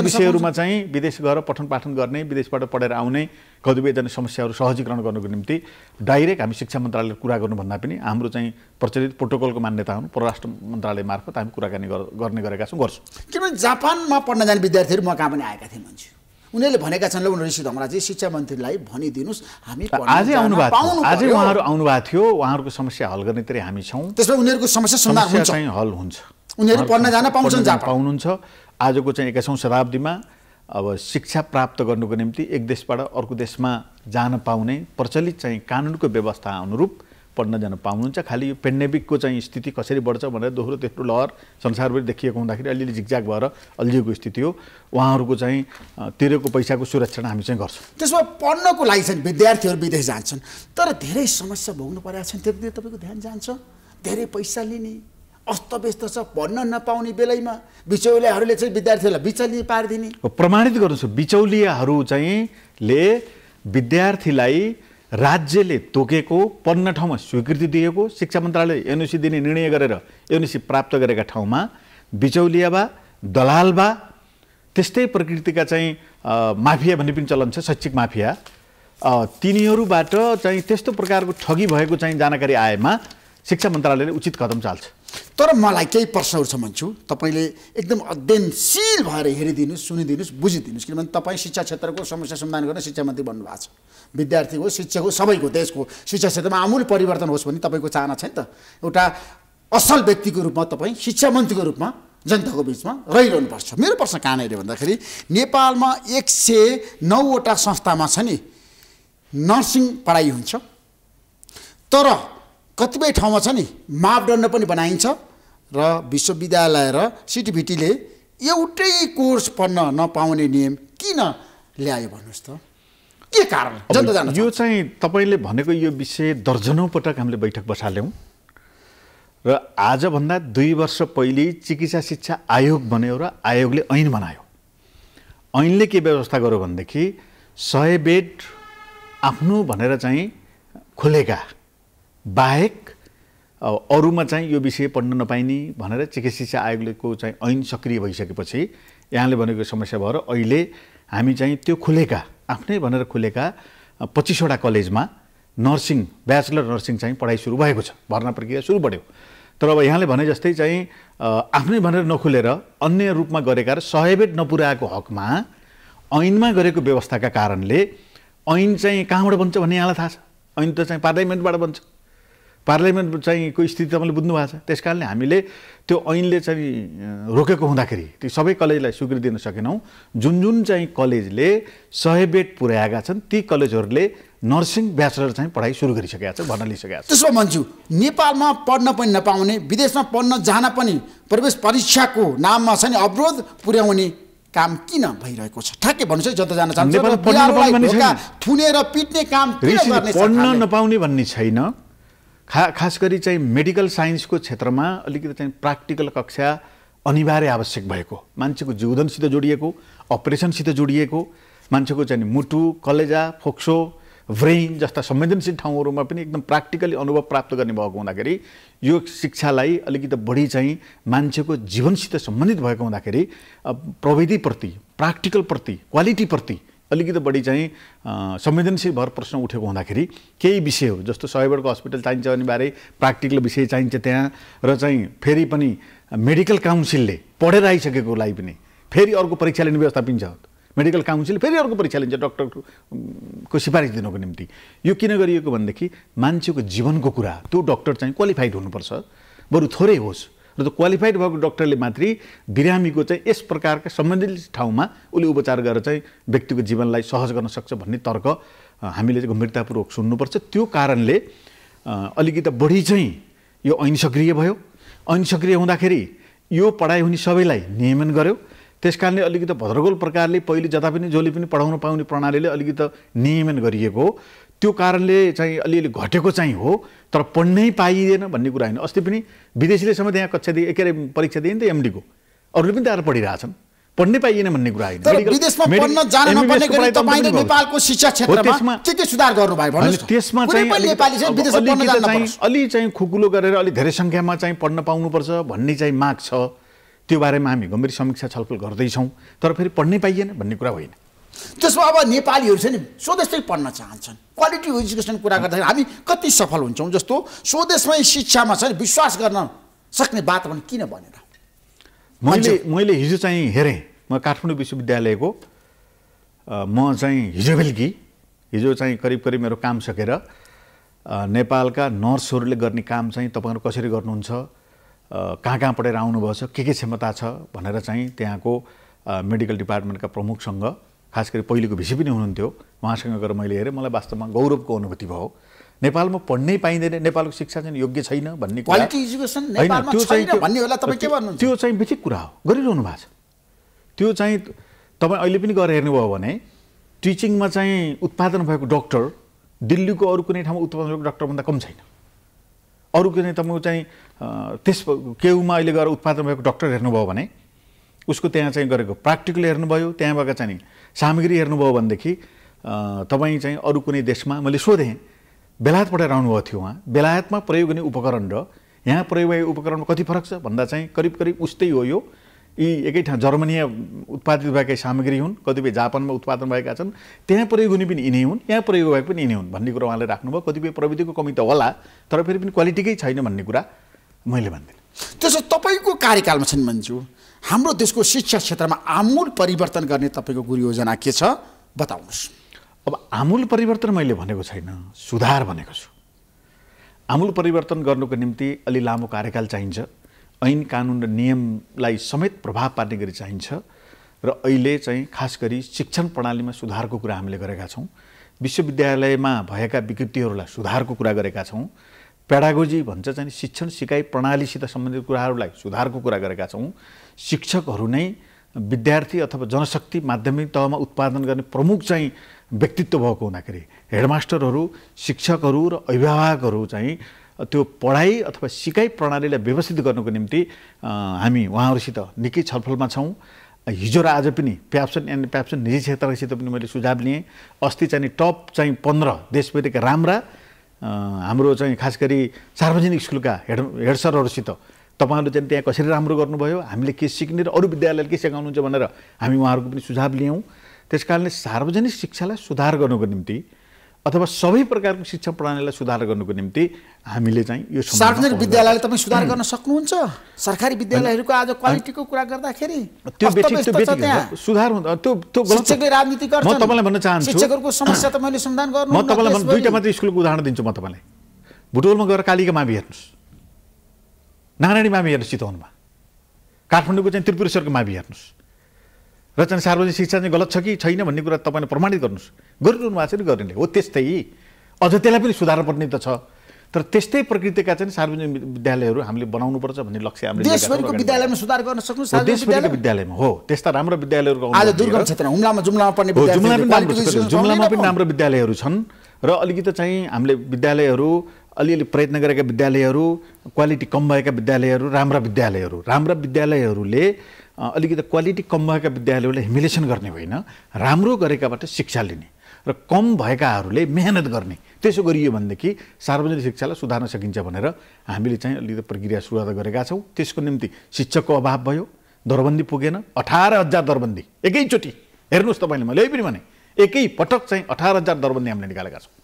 Speaker 9: विषयहरूमा चाहिँ विदेश गएर पठन पाठन गर्ने, विदेशबाट पढेर आउने कतिपय समस्याहरू सहजीकरण गर्नको निम्ति डाइरेक्ट हामी शिक्षा मन्त्रालयले कुरा गर्नुभन्दा पनि हाम्रो चाहिँ प्रचलित प्रोटोकलको मान्यता हुनु परराष्ट्र मन्त्रालय मार्फत हामी कुराकानी गर्ने गरेका छौँ, गर्छौँ।
Speaker 8: किनभने जापानमा पढ्न जाने विद्यार्थीहरू म कहाँ पनि आएका थिएँ मान्छे, उनीहरूले भनेका छन् ल ऋषि धमराजी शिक्षा मन्त्रीलाई भनिदिनुस् हामी
Speaker 9: आजै आउनुभएको थियो, आजै उहाँहरू आउनुभएको थियो, उहाँहरूको समस्या हल गर्नेतिर हामी छौँ।
Speaker 8: त्यसमा उनीहरूको समस्या समाधान हुन्छ,
Speaker 9: चाहिँ हल हुन्छ,
Speaker 8: उनीहरू पढ्न जान पाउँछन्,
Speaker 9: पाउनुहुन्छ। आजको चाहिँ 21औं शताब्दीमा अब शिक्षा प्राप्त गर्नुको निम्ति एक देशबाट अर्को देशमा जान पाउने प्रचलित चाहिँ कानुनको व्यवस्था अनुरूप पढ्न जान पाउनुहुन्छ। खालि यो पेन्डेमिकको चाहिँ स्थिति कसरी बढ्छ भनेर दोहोरो तेस्रो लहर संसारभरि देखिएको हुँदाखेरि अलिअलि झिकझाक भएर अल्झिएको स्थिति हो। उहाँहरूको चाहिँ तिरेको पैसाको सुरक्षण हामी चाहिँ गर्छौँ।
Speaker 8: त्यसमा पढ्नको लागि चाहिँ विद्यार्थीहरू विदेश जान्छन्, तर धेरै समस्या भोग्नु परेका छन्, त्यति तपाईँको ध्यान जान्छ। धेरै पैसा लिने, अस्तव्यस्त छ, पढ्न नपाउने बेलैमा बिचौलियाहरूले चाहिँ विद्यार्थीहरूलाई बिचौलिए पारिदिने।
Speaker 9: प्रमाणित गर्नुहोस्, बिचौलियाहरू चाहिँ ले विद्यार्थीलाई राज्यले तोकेको पढ्न ठाउँमा स्वीकृति दिएको, शिक्षा मन्त्रालयले एनओसी दिने निर्णय गरेर एनओसी प्राप्त गरेका ठाउँमा बिचौलिया बा, दलाल बा, त्यस्तै प्रकृतिका चाहिँ माफिया भन्ने पनि चलन छ, शैक्षिक माफिया। तिनीहरूबाट चाहिँ त्यस्तो प्रकारको ठगी भएको चाहिँ जानकारी आएमा शिक्षा मन्त्रालयले उचित कदम चाल्छ।
Speaker 8: तर मलाई केही प्रश्नहरू छ भन्छु, तपाईँले एकदम अध्ययनशील भएर हेरिदिनुहोस्, सुनिदिनुहोस्, बुझिदिनुहोस्, किनभने तपाईँ शिक्षा क्षेत्रको समस्या समाधान गर्न शिक्षा मन्त्री बन्नुभएको छ। विद्यार्थीको, शिक्षकको, सबैको, देशको शिक्षा क्षेत्रमा आमूल परिवर्तन होस् भन्ने तपाईँको चाहना छ नि त। एउटा असल व्यक्तिको रूपमा तपाईँ शिक्षा मन्त्रीको रूपमा जनताको बिचमा रहिरहनुपर्छ। मेरो प्रश्न कहाँनिर भन्दाखेरि नेपालमा 109वटा संस्थामा छ नि नर्सिङ पढाइ हुन्छ, तर कतिपय ठाउँमा छ नि मापदण्ड पनि बनाइन्छ र विश्वविद्यालय र सिटिभिटीले एउटै कोर्स पढ्न नपाउने नियम किन ल्यायो भन्नुहोस् त, के कारण? जनता जान्न
Speaker 9: यो चाहिँ तपाईँले भनेको यो विषय दर्जनौँ पटक हामीले बैठक बसाल्यौँ र आजभन्दा 2 वर्ष पहिले चिकित्सा शिक्षा आयोग बन्यो र आयोगले ऐन बनायो। ऐनले के व्यवस्था गर्यो भनेदेखि 100 बेड आफ्नो भनेर चाहिँ खोलेका बाहेक अरूमा चाहिँ यो विषय पढ्न नपाइने भनेर चिकित्सा शिक्षा आयोगको चाहिँ ऐन सक्रिय भइसकेपछि यहाँले भनेको समस्या भएर अहिले हामी चाहिँ त्यो खुलेका आफ्नै भनेर खुलेका 25वटा कलेजमा नर्सिङ, ब्याचलर नर्सिङ चाहिँ पढाइ सुरु भएको छ, भर्ना प्रक्रिया सुरु बढ्यो। तर अब यहाँले भने जस्तै चाहिँ आफ्नै भनेर नखुलेर अन्य रूपमा गरेका र 100 बेड नपुर्याएको हकमा ऐनमा गरेको व्यवस्थाका कारणले ऐन चाहिँ कहाँबाट बन्छ भन्ने यहाँलाई थाहा छ। ऐन त चाहिँ पार्लियामेन्टबाट बन्छ, पार्लियामेन्ट चाहिँ को स्थिति तपाईँले बुझ्नु भएको छ। त्यस कारणले हामीले त्यो ऐनले चाहिँ रोकेको हुँदाखेरि ती सबै कलेजलाई स्वीकृति दिन सकेनौँ। जुन जुन चाहिँ कलेजले 100 बेड पुर्याएका छन् ती कलेजहरूले नर्सिङ ब्याचलर चाहिँ पढाइ सुरु गरिसकेका छ, भर्ना लिइसकेका छ।
Speaker 8: त्यसो भन्छु नेपालमा पढ्न पनि नपाउने, विदेशमा पढ्न जान पनि प्रवेश परीक्षाको नाममा छ नि अवरोध पुर्याउने काम किन भइरहेको छ? ठ्याक्कै भन्नुहोस् है, जनता जान्न चाहन्छ। थुनेर पिट्ने काम किन गर्ने छ?
Speaker 9: पढ्न नपाउने भन्ने छैन। खास गरी चाहिँ मेडिकल साइन्सको क्षेत्रमा अलिकति चाहिँ प्र्याक्टिकल कक्षा अनिवार्य आवश्यक भएको, मान्छेको जीवनसित जोडिएको, अपरेसनसित जोडिएको, मान्छेको चाहिँ मुटु, कलेजा, फोक्सो, ब्रेन जस्ता संवेदनशील ठाउँहरूमा पनि एकदम प्र्याक्टिकली अनुभव प्राप्त गर्ने भएको हुँदाखेरि यो शिक्षालाई अलिकति बढी चाहिँ मान्छेको जीवनसित सम्बन्धित भएको हुँदाखेरि प्रविधिप्रति, प्र्याक्टिकलप्रति, क्वालिटीप्रति अलिकति बढी चाहिँ संवेदनशील भएर प्रश्न उठेको हुँदाखेरि केही विषयहरू जस्तो 100 बेडको हस्पिटल चाहिन्छ अनिवार्य, प्र्याक्टिकल विषय चाहिन्छ त्यहाँ, र चाहिँ फेरि पनि मेडिकल काउन्सिलले पढेर आइसकेकोलाई पनि फेरि अर्को परीक्षा लिने व्यवस्था पनि छ। मेडिकल काउन्सिल फेरि अर्को परीक्षा लिन्छ डक्टरको सिफारिस दिनको निम्ति। यो किन गरिएको भनेदेखि मान्छेको जीवनको कुरा, त्यो डक्टर चाहिँ क्वालिफाइड हुनुपर्छ, बरु थोरै होस्, र त्यो क्वालिफाइड भएको डक्टरले मात्रै बिरामीको चाहिँ यस प्रकारका सम्बन्धित ठाउँमा उसले उपचार गरेर चाहिँ व्यक्तिको जीवनलाई सहज गर्न सक्छ भन्ने तर्क हामीले चाहिँ गम्भीरतापूर्वक सुन्नुपर्छ। त्यो कारणले अलिकति बढी चाहिँ यो ऐन सक्रिय भयो। ऐन सक्रिय हुँदाखेरि यो पढाइ हुने सबैलाई नियमन गर्यो। त्यस कारणले अलिकति भद्रगोल प्रकारले पहिले जता पनि जसले पनि पढाउन पाउने प्रणालीले अलिकति नियमन गरिएको हो। त्यो कारणले चाहिँ अलिअलि घटेको चाहिँ हो, तर पढ्नै पाइँदैन भन्ने कुरा होइन। अस्ति पनि विदेशीले समेत यहाँ कक्षा दिए, के अरे परीक्षा दिए नि त एमडीको, अरूले पनि त्यहाँ पढिरहेछन्, पढ्नै पाइएन भन्ने कुरा होइन।
Speaker 8: विदेशमा पढ्न जान नपर्ने गरी तपाईले नेपालको शिक्षा क्षेत्रमा के सुधार गर्नुभयो भन्नुस्?
Speaker 9: त्यसमा चाहिँ नेपाली चाहिँ विदेशमा पढ्न जान नपर्छ, अलि चाहिँ खुकुलो गरेर अलि धेरै संख्यामा चाहिँ पढ्न पाउनुपर्छ भन्ने चाहिँ माग छ। त्यो बारेमा हामी गम्भीर समीक्षा छलफल गर्दैछौँ, तर फेरि पढ्नै पाइएन भन्ने कुरा होइन।
Speaker 8: त्यसमा अब नेपालीहरू चाहिँ नि स्वदेशमै पढ्न चाहन्छन्, क्वालिटी एजुकेसन कुरा गर्दाखेरि हामी कति सफल हुन्छौँ? जस्तो स्वदेशमै शिक्षामा चाहिँ विश्वास गर्न सक्ने वातावरण किन बनेर?
Speaker 9: मैले हिजो चाहिँ हेरेँ, म काठमाडौँ विश्वविद्यालयको म चाहिँ हिजो चाहिँ करिब मेरो काम सकेर नेपालका नर्सहरूले गर्ने काम चाहिँ तपाईँहरू कसरी गर्नुहुन्छ, कहाँ पढेर आउनुभएको छ, के क्षमता छ भनेर चाहिँ त्यहाँको मेडिकल डिपार्टमेन्टका प्रमुखसँग, खास गरी पहिलेको भिसी पनि हुनुहुन्थ्यो, उहाँसँग गएर मैले हेरेँ। मलाई वास्तवमा गौरवको अनुभूति भयो। नेपालमा पढ्नै पाइँदैन, नेपालको शिक्षा चाहिँ योग्य छैन भन्ने कुरा,
Speaker 8: क्वालिटी एजुकेसन नेपालमा छैन भन्ने होला तपाईँ के भन्नुहुन्छ?
Speaker 9: त्यो चाहिँ बेसिक कुरा हो, गरिरहनु भएको छ। त्यो चाहिँ तपाईँ अहिले पनि गएर हेर्नुभयो भने टिचिङमा चाहिँ उत्पादन भएको डक्टर दिल्लीको अरू कुनै ठाउँमा उत्पादन भएको डक्टरभन्दा कम छैन। अरू कुनै तपाईँको चाहिँ त्यस केहुमा अहिले गएर उत्पादन भएको डक्टर हेर्नुभयो भने उसको त्यहाँ चाहिँ गरेको प्र्याक्टिकल हेर्नुभयो, त्यहाँबाट चाहिँ सामग्री हेर्नुभयो भनेदेखि तपाईँ चाहिँ अरू कुनै देशमा, मैले सोधेँ बेलायत पढेर आउनुभएको थियो, उहाँ बेलायतमा प्रयोग गर्ने उपकरण र यहाँ प्रयोग भएको उपकरणमा कति फरक छ भन्दा चाहिँ करिब उस्तै हो। यो यी एकै ठाउँ जर्मनीमा उत्पादित भएका सामग्री हुन्, कतिपय जापानमा उत्पादन भएका छन्, त्यहाँ प्रयोग हुने पनि यिनै हुन्, यहाँ प्रयोग भएको पनि यिनै हुन् भन्ने कुरा उहाँले राख्नुभयो। कतिपय प्रविधिको कमी त होला, तर फेरि पनि क्वालिटीकै छैन भन्ने कुरा मैले भन्दिनँ।
Speaker 8: त्यसो तपाईँको कार्यकालमा छन् मन्जु, हाम्रो देशको शिक्षा क्षेत्रमा आमूल परिवर्तन गर्ने तपाईँको गुरु योजना के छ बताउनुहोस्।
Speaker 9: अब आमूल परिवर्तन मैले भनेको छैन, सुधार भनेको छु। आमूल परिवर्तन गर्नुको निम्ति अलि लामो कार्यकाल चाहिन्छ, ऐन कानुन र नियमलाई समेत प्रभाव पार्ने गरी चाहिन्छ। र अहिले चाहिँ खास गरी शिक्षण प्रणालीमा सुधारको कुरा हामीले गरेका छौँ, विश्वविद्यालयमा भएका विकृतिहरूलाई सुधारको कुरा गरेका छौँ, पेडागोजी भन्छ चाहिँ शिक्षण सिकाइ प्रणालीसित सम्बन्धित कुराहरूलाई सुधारको कुरा गरेका छौँ। शिक्षकहरू नै विद्यार्थी अथवा जनशक्ति माध्यमिक तहमा उत्पादन गर्ने प्रमुख चाहिँ व्यक्तित्व भएको हुँदाखेरि हेडमास्टरहरू, शिक्षकहरू र अभिभावकहरू चाहिँ त्यो पढाइ अथवा सिकाइ प्रणालीलाई व्यवस्थित गर्नुको निम्ति हामी उहाँहरूसित निकै छलफलमा छौँ। हिजो र आज पनि प्याप्सन निजी क्षेत्रसित पनि मैले सुझाव लिएँ। अस्ति चाहिँ टप चाहिँ 15 देशभरिका राम्रा हाम्रो चाहिँ खास गरी सार्वजनिक स्कुलका हेड सरहरूसित तपाईँहरूले चाहिँ त्यहाँ कसरी राम्रो गर्नुभयो, हामीले के सिक्ने र अरू विद्यालयले के सिकाउनुहुन्छ भनेर हामी उहाँहरूको पनि सुझाव लियौँ। त्यसकारणले सार्वजनिक शिक्षालाई सुधार गर्नुको निम्ति अथवा सबै प्रकारको शिक्षा प्रणालीलाई सुधार गर्नुको निम्ति हामीले चाहिँ यो
Speaker 8: सार्वजनिक विद्यालयले तपाईँ सुधार गर्न सक्नुहुन्छ? सरकारी विद्यालयहरूको आज क्वालिटीको कुरा गर्दाखेरि
Speaker 9: त्यो बेसिक सुधार हुन्छ। त्यो
Speaker 8: शिक्षकले राजनीति गर्छन्।
Speaker 9: म तपाईँलाई भन्न चाहन्छु
Speaker 8: शिक्षकहरूको समस्या त मैले समाधान गर्नु।
Speaker 9: म तपाईँलाई दुईटा मात्रै स्कुलको उदाहरण दिन्छु। म तपाईँलाई भुटोलमा गएर कालिका मावि हेर्नुहोस्, नारायणी मावि हेर्नुहोस्, चितवनमा काठमाडौँको चाहिँ त्रिपुरेश्वरको मावि हेर्नुहोस्, र चाहिँ सार्वजनिक शिक्षा चाहिँ गलत छ कि छैन भन्ने कुरा तपाईँले प्रमाणित गर्नुहोस्। गरिरहनु भएको छ नि गर्ने हो त्यस्तै, अझ त्यसलाई पनि सुधार्नुपर्ने त छ। तर त्यस्तै प्रकृतिका चाहिँ सार्वजनिक विद्यालयहरू हामीले बनाउनुपर्छ भन्ने लक्ष्य हामीले
Speaker 8: देशभरिको विद्यालयमा सुधार गर्न सक्नु।
Speaker 9: देशभरिको विद्यालयमा हो त्यस्ता राम्रो विद्यालयहरू
Speaker 8: आज दुर्गम क्षेत्र जुम्लामा पढ्ने
Speaker 9: जुम्लामा पनि राम्रो विद्यालयहरू छन् र अलिकति चाहिँ हामीले विद्यालयहरू अलिअलि प्रयत्न गरेका विद्यालयहरू, क्वालिटी कम भएका विद्यालयहरू, राम्रा विद्यालयहरूले अलिकति क्वालिटी कम भएका विद्यालयहरूले ह्युमिलेसन गर्ने होइन, राम्रो गरेकाबाट शिक्षा लिने र कम भएकाहरूले मेहनत गर्ने, त्यसो गरियो भनेदेखि सार्वजनिक शिक्षालाई सुधार्न सकिन्छ भनेर हामीले चाहिँ अलिकति प्रक्रिया सुरुवात गरेका छौँ। त्यसको निम्ति शिक्षकको अभाव भयो, दरबन्दी पुगेन, 18,000 दरबन्दी एकैचोटि हेर्नुहोस् तपाईँले, मैले पनि भने एकै पटक चाहिँ 18,000 दरबन्दी हामीले निकालेका छौँ।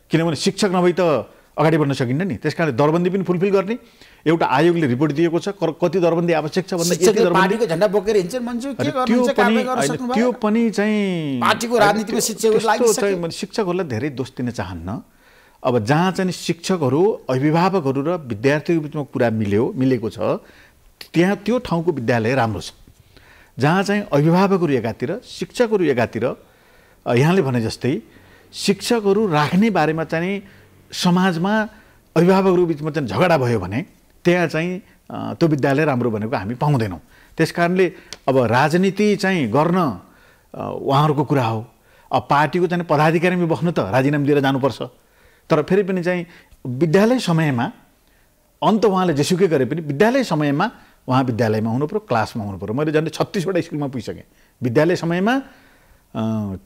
Speaker 9: किनभने शिक्षक नभई त अगाडि बढ्न सकिन्न नि, त्यसकारणले दरबन्दी पनि फुलफिल गर्ने एउटा आयोगले रिपोर्ट दिएको छ। कति दरबन्दी आवश्यक छ भन्दा
Speaker 8: झन्डा बोकेर हिँड्छन् मन्जु, के गर्नुहुन्छ?
Speaker 9: त्यो पनि चाहिँ
Speaker 8: पार्टीको राजनीतिमा
Speaker 9: शिक्षकहरूलाई धेरै दोष दिन चाहन्न। अब जहाँ चाहिँ शिक्षकहरू, अभिभावकहरू र विद्यार्थीको बिचमा कुरा मिलेको छ त्यहाँ त्यो ठाउँको विद्यालय राम्रो छ। जहाँ चाहिँ अभिभावकहरू एकातिर, शिक्षकहरू एकातिर, यहाँले भने जस्तै शिक्षकहरू राख्ने बारेमा चाहिँ समाजमा अभिभावकहरू बिचमा चाहिँ झगडा भयो भने त्यहाँ चाहिँ त्यो विद्यालय राम्रो भनेको हामी पाउँदैनौँ। त्यसकारणले अब राजनीति चाहिँ गर्न उहाँहरूको कुरा हो। अब पार्टीको चाहिँ पदाधिकारीमा बस्नु त राजीनामा दिएर जानुपर्छ, तर फेरि पनि चाहिँ विद्यालय समयमा अन्त उहाँले जेसुकै गरे पनि विद्यालय समयमा उहाँ विद्यालयमा हुनु पर्यो, क्लासमा हुनु पर्यो। मैले झन्डै 36वटा स्कुलमा पुगिसकेँ विद्यालय समयमा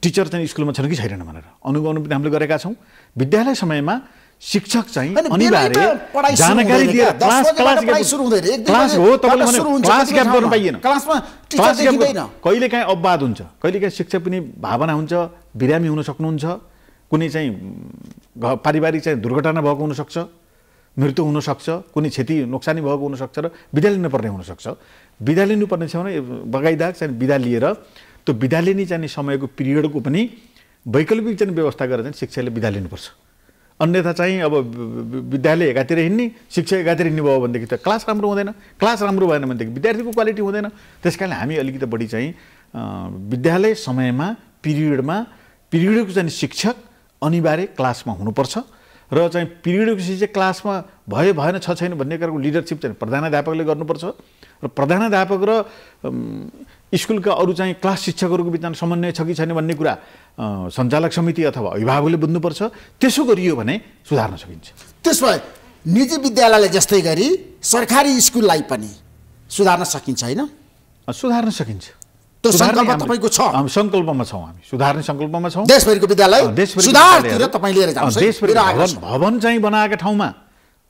Speaker 9: टिचर चाहिँ स्कुलमा छन् कि छैनन् भनेर अनुगमन पनि हामीले गरेका छौँ। विद्यालय समयमा शिक्षक चाहिँ अनिवार्य जानकारी दिएर क्लास हो। तपाईँले भने क्लास ग्याप गर्न पाइएन, कहिले काहीँ अपवाद हुन्छ, कहिले काहीँ शिक्षक पनि भावना हुन्छ, बिरामी हुन सक्नुहुन्छ, कुनै चाहिँ पारिवारिक चाहिँ दुर्घटना भएको हुनसक्छ, मृत्यु हुनसक्छ, कुनै क्षति नोक्सानी भएको हुनसक्छ र बिदा लिनुपर्ने हुनसक्छ। बिदा लिनुपर्ने छ भने बगाइदा चाहिँ बिदा लिएर त्यो बिदा लिने चाहिँ समयको पिरियडको पनि वैकल्पिक चाहिँ व्यवस्था गरेर चाहिँ शिक्षाले बिदा लिनुपर्छ। अन्यथा चाहिँ अब विद्यालय एकातिर हिँड्ने शिक्षा एकातिर हिँड्ने भयो भनेदेखि त क्लास राम्रो हुँदैन, क्लास राम्रो भएन भनेदेखि विद्यार्थीको क्वालिटी हुँदैन। त्यस कारण हामी अलिकति बढी चाहिँ विद्यालय समयमा पिरियडको चाहिँ शिक्षक अनिवार्य क्लासमा हुनुपर्छ र चाहिँ पिरियडको शिक्षक क्लासमा भयो भएन छैन भन्ने कुराको लिडरसिप चाहिँ प्रधानाध्यापकले गर्नुपर्छ र प्रधानाध्यापक र स्कुलका अरू चाहिँ क्लास शिक्षकहरूको बिचमा समन्वय छ कि छैन भन्ने कुरा सञ्चालक समिति अथवा अभिभावकले बुझ्नुपर्छ। त्यसो गरियो भने सुधार्न सकिन्छ।
Speaker 8: त्यसो भए निजी विद्यालयले जस्तै गरी सरकारी स्कुललाई पनि सुधार्न सकिन्छ हैन?
Speaker 9: सुधार्न सकिन्छ।
Speaker 8: त्यो संकल्प तपाईको छ?
Speaker 9: हामी संकल्पमा छौँ, हामी सुधार्ने संकल्पमा छौँ।
Speaker 8: देशभरिको विद्यालय सुधारतिर तपाईँ लिएर जानुहुन्छ।
Speaker 9: देशभरि भवन चाहिँ बनाएका ठाउँमा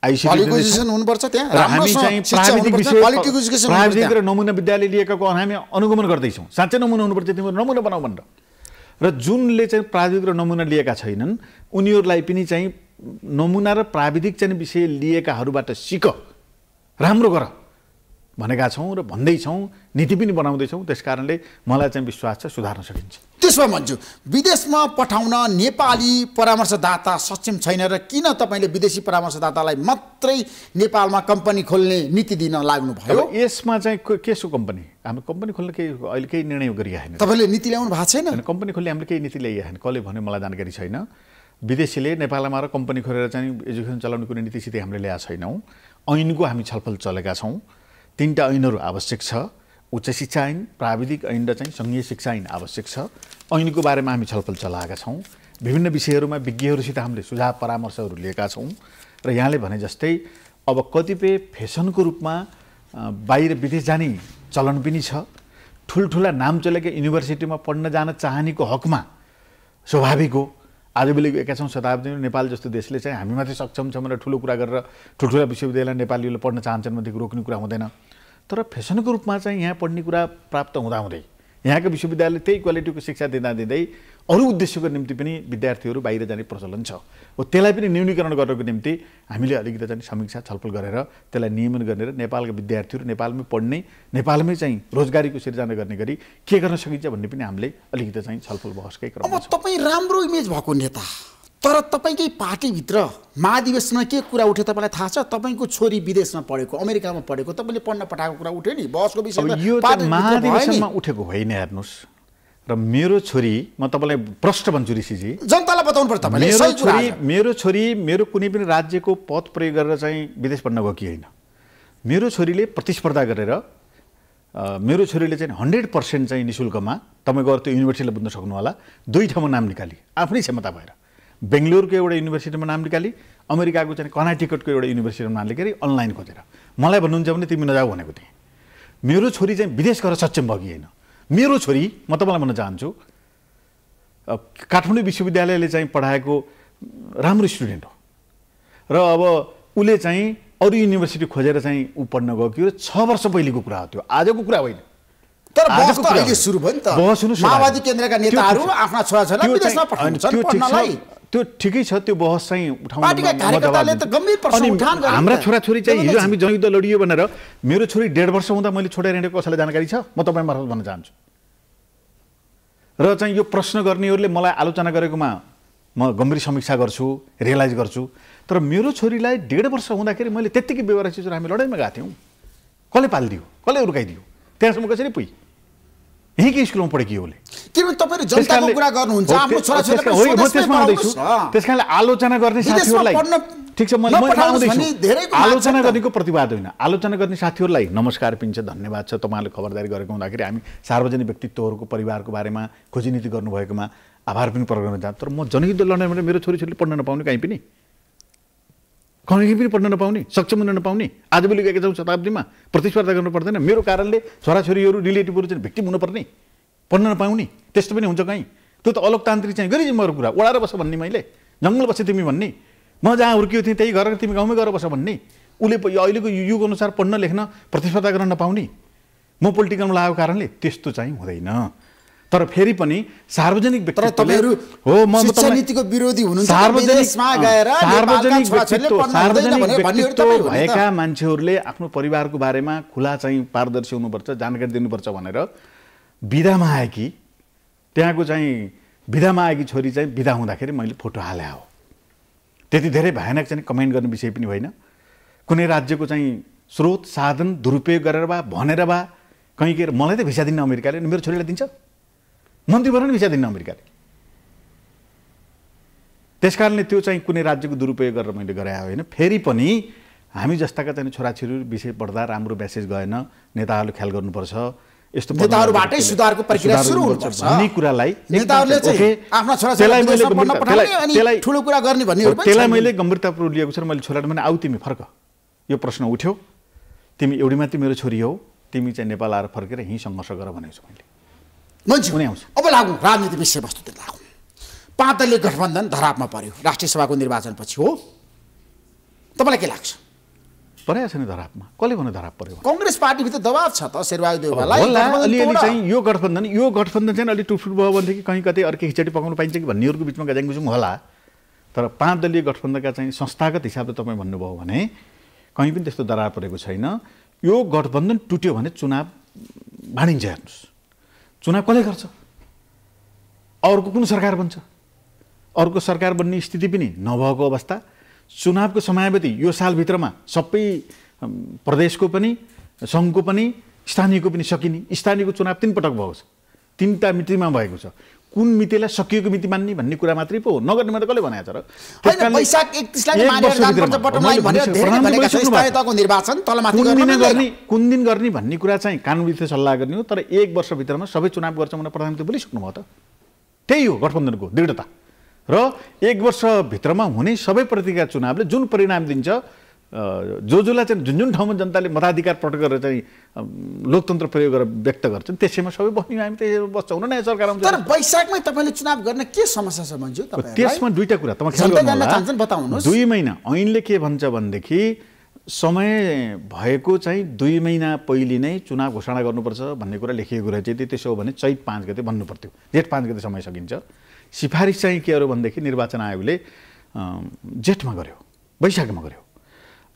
Speaker 8: क्वालिफिकेसन हुनुपर्छ, त्यहाँ
Speaker 9: हामी चाहिँ प्राविधिक र नमुना विद्यालय लिएकाको हामी अनुगमन गर्दैछौँ। साँच्चै नमुना हुनुपर्छ, तिमीहरू नमुना बनाऊ भनेर। र जुनले चाहिँ प्राविधिक र नमुना लिएका छैनन् उनीहरूलाई पनि चाहिँ नमुना र प्राविधिक चाहिँ विषय लिएकाहरूबाट सिक, राम्रो गर भनेका छौँ र भन्दैछौँ, नीति पनि बनाउँदैछौँ। त्यस कारणले मलाई चाहिँ विश्वास छ सुधार्न सकिन्छ।
Speaker 8: त्यसमा भन्छु विदेशमा पठाउन नेपाली परामर्शदाता सक्षम छैन र किन तपाईँले विदेशी परामर्शदातालाई मात्रै नेपालमा कम्पनी खोल्ने नीति दिन लाग्नुभयो?
Speaker 9: यसमा चाहिँ केसो कम्पनी, हाम्रो कम्पनी खोल्ने अहिले केही निर्णय गरिरहेको छैन।
Speaker 8: तपाईँले नीति ल्याउनु भएको छैन?
Speaker 9: कम्पनी खोल्ने हामीले केही नीति ल्याइएको छैन। कसले भन्यो मलाई जानकारी छैन। विदेशीले नेपालमा र कम्पनी खोलेर चाहिँ एजुकेसन चलाउने कुनै नीति सिधै हामीले ल्याएको छैनौँ। ऐनको हामी छलफल चलेका छौँ। 3टा ऐनहरू आवश्यक छ। उच्च शिक्षा ऐन, प्राविधिक ऐन र चाहिँ सङ्घीय शिक्षा ऐन आवश्यक छ। ऐनको बारेमा हामी छलफल चलाएका छौँ। विभिन्न विषयहरूमा विज्ञहरूसित हामीले सुझाव परामर्शहरू लिएका छौँ र यहाँले भने जस्तै अब कतिपय फेसनको रूपमा बाहिर विदेश जाने चलन पनि छ। ठुल्ठुला नाम चलेका युनिभर्सिटीमा पढ्न जान चाहनेको हकमा स्वाभाविक हो। आजभोलिको 21औं शताब्दीमा नेपाल जस्तो देशले चाहिँ हामी मात्रै सक्षम छौँ र ठुलो कुरा गरेर ठुल्ठुला विश्वविद्यालय नेपालीले पढ्न चाहन्छन् भनेदेखि रोक्ने कुरा हुँदैन। तर फेसनको रूपमा चाहिँ यहाँ पढ्ने कुरा प्राप्त हुँदाहुँदै यहाँको विश्वविद्यालयले त्यही क्वालिटीको शिक्षा दिँदै अरू उद्देश्यको निम्ति पनि विद्यार्थीहरू बाहिर जाने प्रचलन छ। हो त्यसलाई पनि न्यूनीकरण गर्नको निम्ति हामीले अलिकति चाहिँ समीक्षा छलफल गरेर त्यसलाई नियमन गर्ने र नेपालका विद्यार्थीहरू नेपालमै पढ्ने, नेपालमै चाहिँ रोजगारीको सिर्जना गर्ने गरी के गर्न सकिन्छ भन्ने पनि हामीले अलिकति चाहिँ छलफल बहसकै क्रममा छ।
Speaker 8: अब तपाईँ राम्रो इमेज भएको नेता, तर तपाईँकै पार्टीभित्र महाधिवेशनमा के कुरा उठ्यो तपाईँलाई थाहा छ? तपाईँको छोरी विदेशमा पढेको, अमेरिकामा पढेको, तपाईँले पढ्न पठाएको कुरा उठ्यो नि, बहसको विषय
Speaker 9: यो महाधिवेशनमा उठेको होइन। हेर्नुहोस्, र मेरो छोरी, म तपाईँलाई प्रश्न भन्छु ऋषिजी,
Speaker 8: जनतालाई बताउनु पर्छ तपाईँले।
Speaker 9: मेरो छोरी मेरो कुनै पनि राज्यको पद प्रयोग गरेर चाहिँ विदेश पढ्न गएकी होइन। मेरो छोरीले प्रतिस्पर्धा गरेर मेरो छोरीले चाहिँ 100% चाहिँ निशुल्कमा तपाईँ गएर त्यो युनिभर्सिटीलाई बुझ्न सक्नु होला। 2 ठाउँमा नाम निकाली आफ्नै क्षमता भएर। बेङ्गलोरको एउटा युनिभर्सिटीमा नाम निकाली, अमेरिकाको चाहिँ कर्नाटकको एउटा युनिभर्सिटीमा नाम निकाली अनलाइन खोजेर। मलाई भन्नुहुन्छ भने तिमी नजाऊ भनेको थिएँ। मेरो छोरी चाहिँ विदेश गएर सक्षम भएकी होइन। मेरो छोरी, म तपाईँलाई भन्न चाहन्छु, काठमाडौँ विश्वविद्यालयले चाहिँ पढाएको राम्रो स्टुडेन्ट हो र अब उसले चाहिँ अरू युनिभर्सिटी खोजेर चाहिँ ऊ पढ्न गएको र 6 वर्ष पहिलेको कुरा हो। त्यो आजको कुरा होइन।
Speaker 8: तर बहस त अहिले सुरु भयो नि त। माओवादी केन्द्रका नेताहरू आफ्ना छोराछोरीलाई विदेशमा पठाउँछन् पढ्नलाई।
Speaker 9: त्यो ठिकै छ, त्यो बहस चाहिँ उठाउनु।
Speaker 8: पार्टीका कार्यकर्ताले त गम्भीर प्रश्न उठान गरे।
Speaker 9: हाम्रा छोराछोरी चाहिँ हिजो हामी जनयुद्ध लडियो भनेर मेरो छोरी 1.5 वर्ष हुँदा मैले छोडेर हिँडेको कसैलाई जानकारी छ? म तपाईँ मार्फत भन्न चाहन्छु। र चाहिँ यो प्रश्न गर्नेहरूले मलाई आलोचना गरेकोमा म गम्भीर समीक्षा गर्छु, रियलाइज गर्छु। तर मेरो छोरीलाई 1.5 वर्ष हुँदाखेरि मैले त्यत्तिकै बेहोरा चिजहरू हामी लडाइँमा गएको थियौँ। कसले पालिदियो, कसले उर्काइदियो? त्यहाँसम्म कसरी पुइ? यहीँकै स्कुलमा पढेकी हो उसले।
Speaker 8: किनभने तपाईँहरू जनताको कुरा गर्नुहुन्छ, आफ्नो छोराछोरीलाई
Speaker 9: त्यसमा आउँदैछु। त्यस कारणले आलोचना गर्ने साथीहरूलाई ठिक छ, म आउँदैछु। आलोचना गर्नेको प्रतिवाद होइन, आलोचना गर्ने साथीहरूलाई नमस्कार पनि छ, धन्यवाद छ। तपाईँहरूले खबरदारी गरेको हुँदाखेरि हामी सार्वजनिक व्यक्तित्वहरूको परिवारको बारेमा खोजीनीति गर्नुभएकोमा आभार पनि प्रकट गर्न चाहन्छु। तर म जनयुद्ध लड्ने भने मेरो छोरीछोरीले पढ्न नपाउने, कहीँ पनि पढ्न नपाउने, सक्षम हुन नपाउने, आजभोलिको 21औं शताब्दीमा प्रतिस्पर्धा गर्नु पर्दैन। मेरो कारणले छोराछोरीहरू रिलेटिभहरू चाहिँ भिक्टिम हुनुपर्ने, पढ्न नपाउने, त्यस्तो पनि हुन्छ कहीँ? त्यो त अलोकतान्त्रिक चाहिँ गरिजिमको कुरा। ओडाएर बस भन्ने, मैले जङ्गल बसेँ तिमी भन्ने, म जहाँ हुर्कियो थिएँ त्यही घर तिमी गाउँमै गएर बस भन्ने, उसले अहिलेको युग अनुसार पढ्न लेख्न प्रतिस्पर्धा गर्न नपाउने, म पोलिटिकलमा लागेको कारणले त्यस्तो चाहिँ हुँदैन। तर फेरि पनि सार्वजनिक
Speaker 8: व्यक्तित्वहरू हो, म शिक्षा नीतिको विरोधी हुनुहुन्छ।
Speaker 9: सार्वजनिक भएका मान्छेहरूले आफ्नो परिवारको बारेमा खुला चाहिँ पारदर्शी हुनुपर्छ, जानकारी दिनुपर्छ भनेर बिदामा आएकी त्यहाँको चाहिँ बिदामा आएकी छोरी चाहिँ बिदा हुँदाखेरि मैले फोटो हाले हो। त्यति धेरै भयानक चाहिँ कमेन्ट गर्ने विषय पनि होइन। कुनै राज्यको चाहिँ स्रोत साधन दुरुपयोग गरेर बा भनेर बा कहीँ के मलाई त भिसा दिन्न अमेरिकाले, मेरो छोरीलाई दिन्छ? मन्त्री बनाउन भिसा दिन्न अमेरिकाले। त्यसकारणले त्यो चाहिँ कुनै राज्यको दुरुपयोग गरेर मैले गराए होइन। फेरि पनि हामी जस्ताका चाहिँ छोराछोरी विषय पढ्दा राम्रो मेसेज गएन, नेताहरूले ख्याल गर्नुपर्छ, यस्तो
Speaker 8: नेताहरूबाटै सुधारको प्रक्रिया सुरु हुनुपर्छ भन्ने
Speaker 9: कुरालाई
Speaker 8: नेताहरूले चाहिँ आफ्ना छोराछोरीलाई विदेशमा पढ्न पठाउने अनि ठुलो कुरा गर्ने भन्नेहरु पनि
Speaker 9: त्यसलाई मैले गम्भीरतापूर्वक लिएको छु र मैले छोरालाई भने आऊ तिमी फर्क, यो प्रश्न उठ्यो, तिमी एउटी मात्रै मेरो छोरी हौ, तिमी चाहिँ नेपाल आएर फर्केर यहीँ सङ्घर्ष गर भनेको छु मैले।
Speaker 8: मान्छे आउँछ। अब लागौँ राजनीति विषयवस्तुतिर लागौँ। 5 दलीय गठबन्धन धरापमा पर्यो राष्ट्रिय सभाको निर्वाचनपछि हो। तपाईँलाई के लाग्छ?
Speaker 9: परेको छैन धरापमा। कसले भन्यो धराप पर्यो?
Speaker 8: कांग्रेस पार्टीभित्र दबाब छ त शेरबहादुर देउवालाई।
Speaker 9: अलिअलि चाहिँ यो गठबन्धन चाहिँ अलि टुटफुट भयो भनेदेखि कहीँ कतै अर्कै खिचडी पकाउनु पाइन्छ कि भन्नेहरूको बिचमा गजाङगुजुङ होला। तर 5 दलीय गठबन्धनका चाहिँ संस्थागत हिसाबले तपाईँ भन्नुभयो भने कहीँ पनि त्यस्तो दरार परेको छैन। यो गठबन्धन टुट्यो भने चुनाव भाँडिन्छ। हेर्नुहोस् चुनाव कसले गर्छ? अर्को कुन सरकार बन्छ? अर्को सरकार बन्ने स्थिति पनि नभएको अवस्था। चुनावको समयावधि यो सालभित्रमा सबै प्रदेशको पनि सङ्घको पनि स्थानीयको पनि सकिने। स्थानीयको चुनाव 3 पटक भएको छ, 3टा मितिमा भएको छ। कुन मितिलाई सकिएको मिति मान्ने भन्ने कुरा मात्रै पो नगर्नेमा त कसले भनेको छ र?
Speaker 8: वैशाख 31 लाई मानेर जानुपर्छ बटमलाइन भनेर धेरै भनेका छन्। स्थायीताको निर्वाचन तलमाथि
Speaker 9: गर्ने कुन दिन गर्ने भन्ने कुरा चाहिँ कानुनविधले सल्लाह गर्ने हो। तर 1 वर्षभित्रमा सबै चुनाव गर्छ भनेर प्रधानमन्त्री बोलिसक्नुभयो त। त्यही हो गठबन्धनको दृढता। र 1 वर्षभित्रमा हुने सबै प्रतिका चुनावले जुन परिणाम दिन्छ, जसलाई चाहिँ जुन ठाउँमा जनताले मताधिकार प्रयोग गरेर चाहिँ लोकतन्त्र प्रयोग गरेर व्यक्त गर्छन् त्यसैमा सबै बस्ने हामी त्यही बस्छौँ न। नयाँ सरकार आउँछ।
Speaker 8: तर वैशाखमै तपाईँले चुनाव गर्न के समस्या छ भन्छु तपाईहरुलाई?
Speaker 9: त्यसमा दुईटा कुरा तपाईँ ख्याल गर्नुहोला। 2 महिना ऐनले के भन्छ भनेदेखि समय भएको चाहिँ 2 महिना पहिले नै चुनाव घोषणा गर्नुपर्छ भन्ने कुरा लेखिएको रहेछ। त्यसो हो भने चैत 5 गते भन्नु पर्थ्यो, जेठ 5 गते समय सकिन्छ। सिफारिस चाहिँ के हो भनेदेखि निर्वाचन आयोगले जेठमा गर्यो, वैशाखमा गर्यो।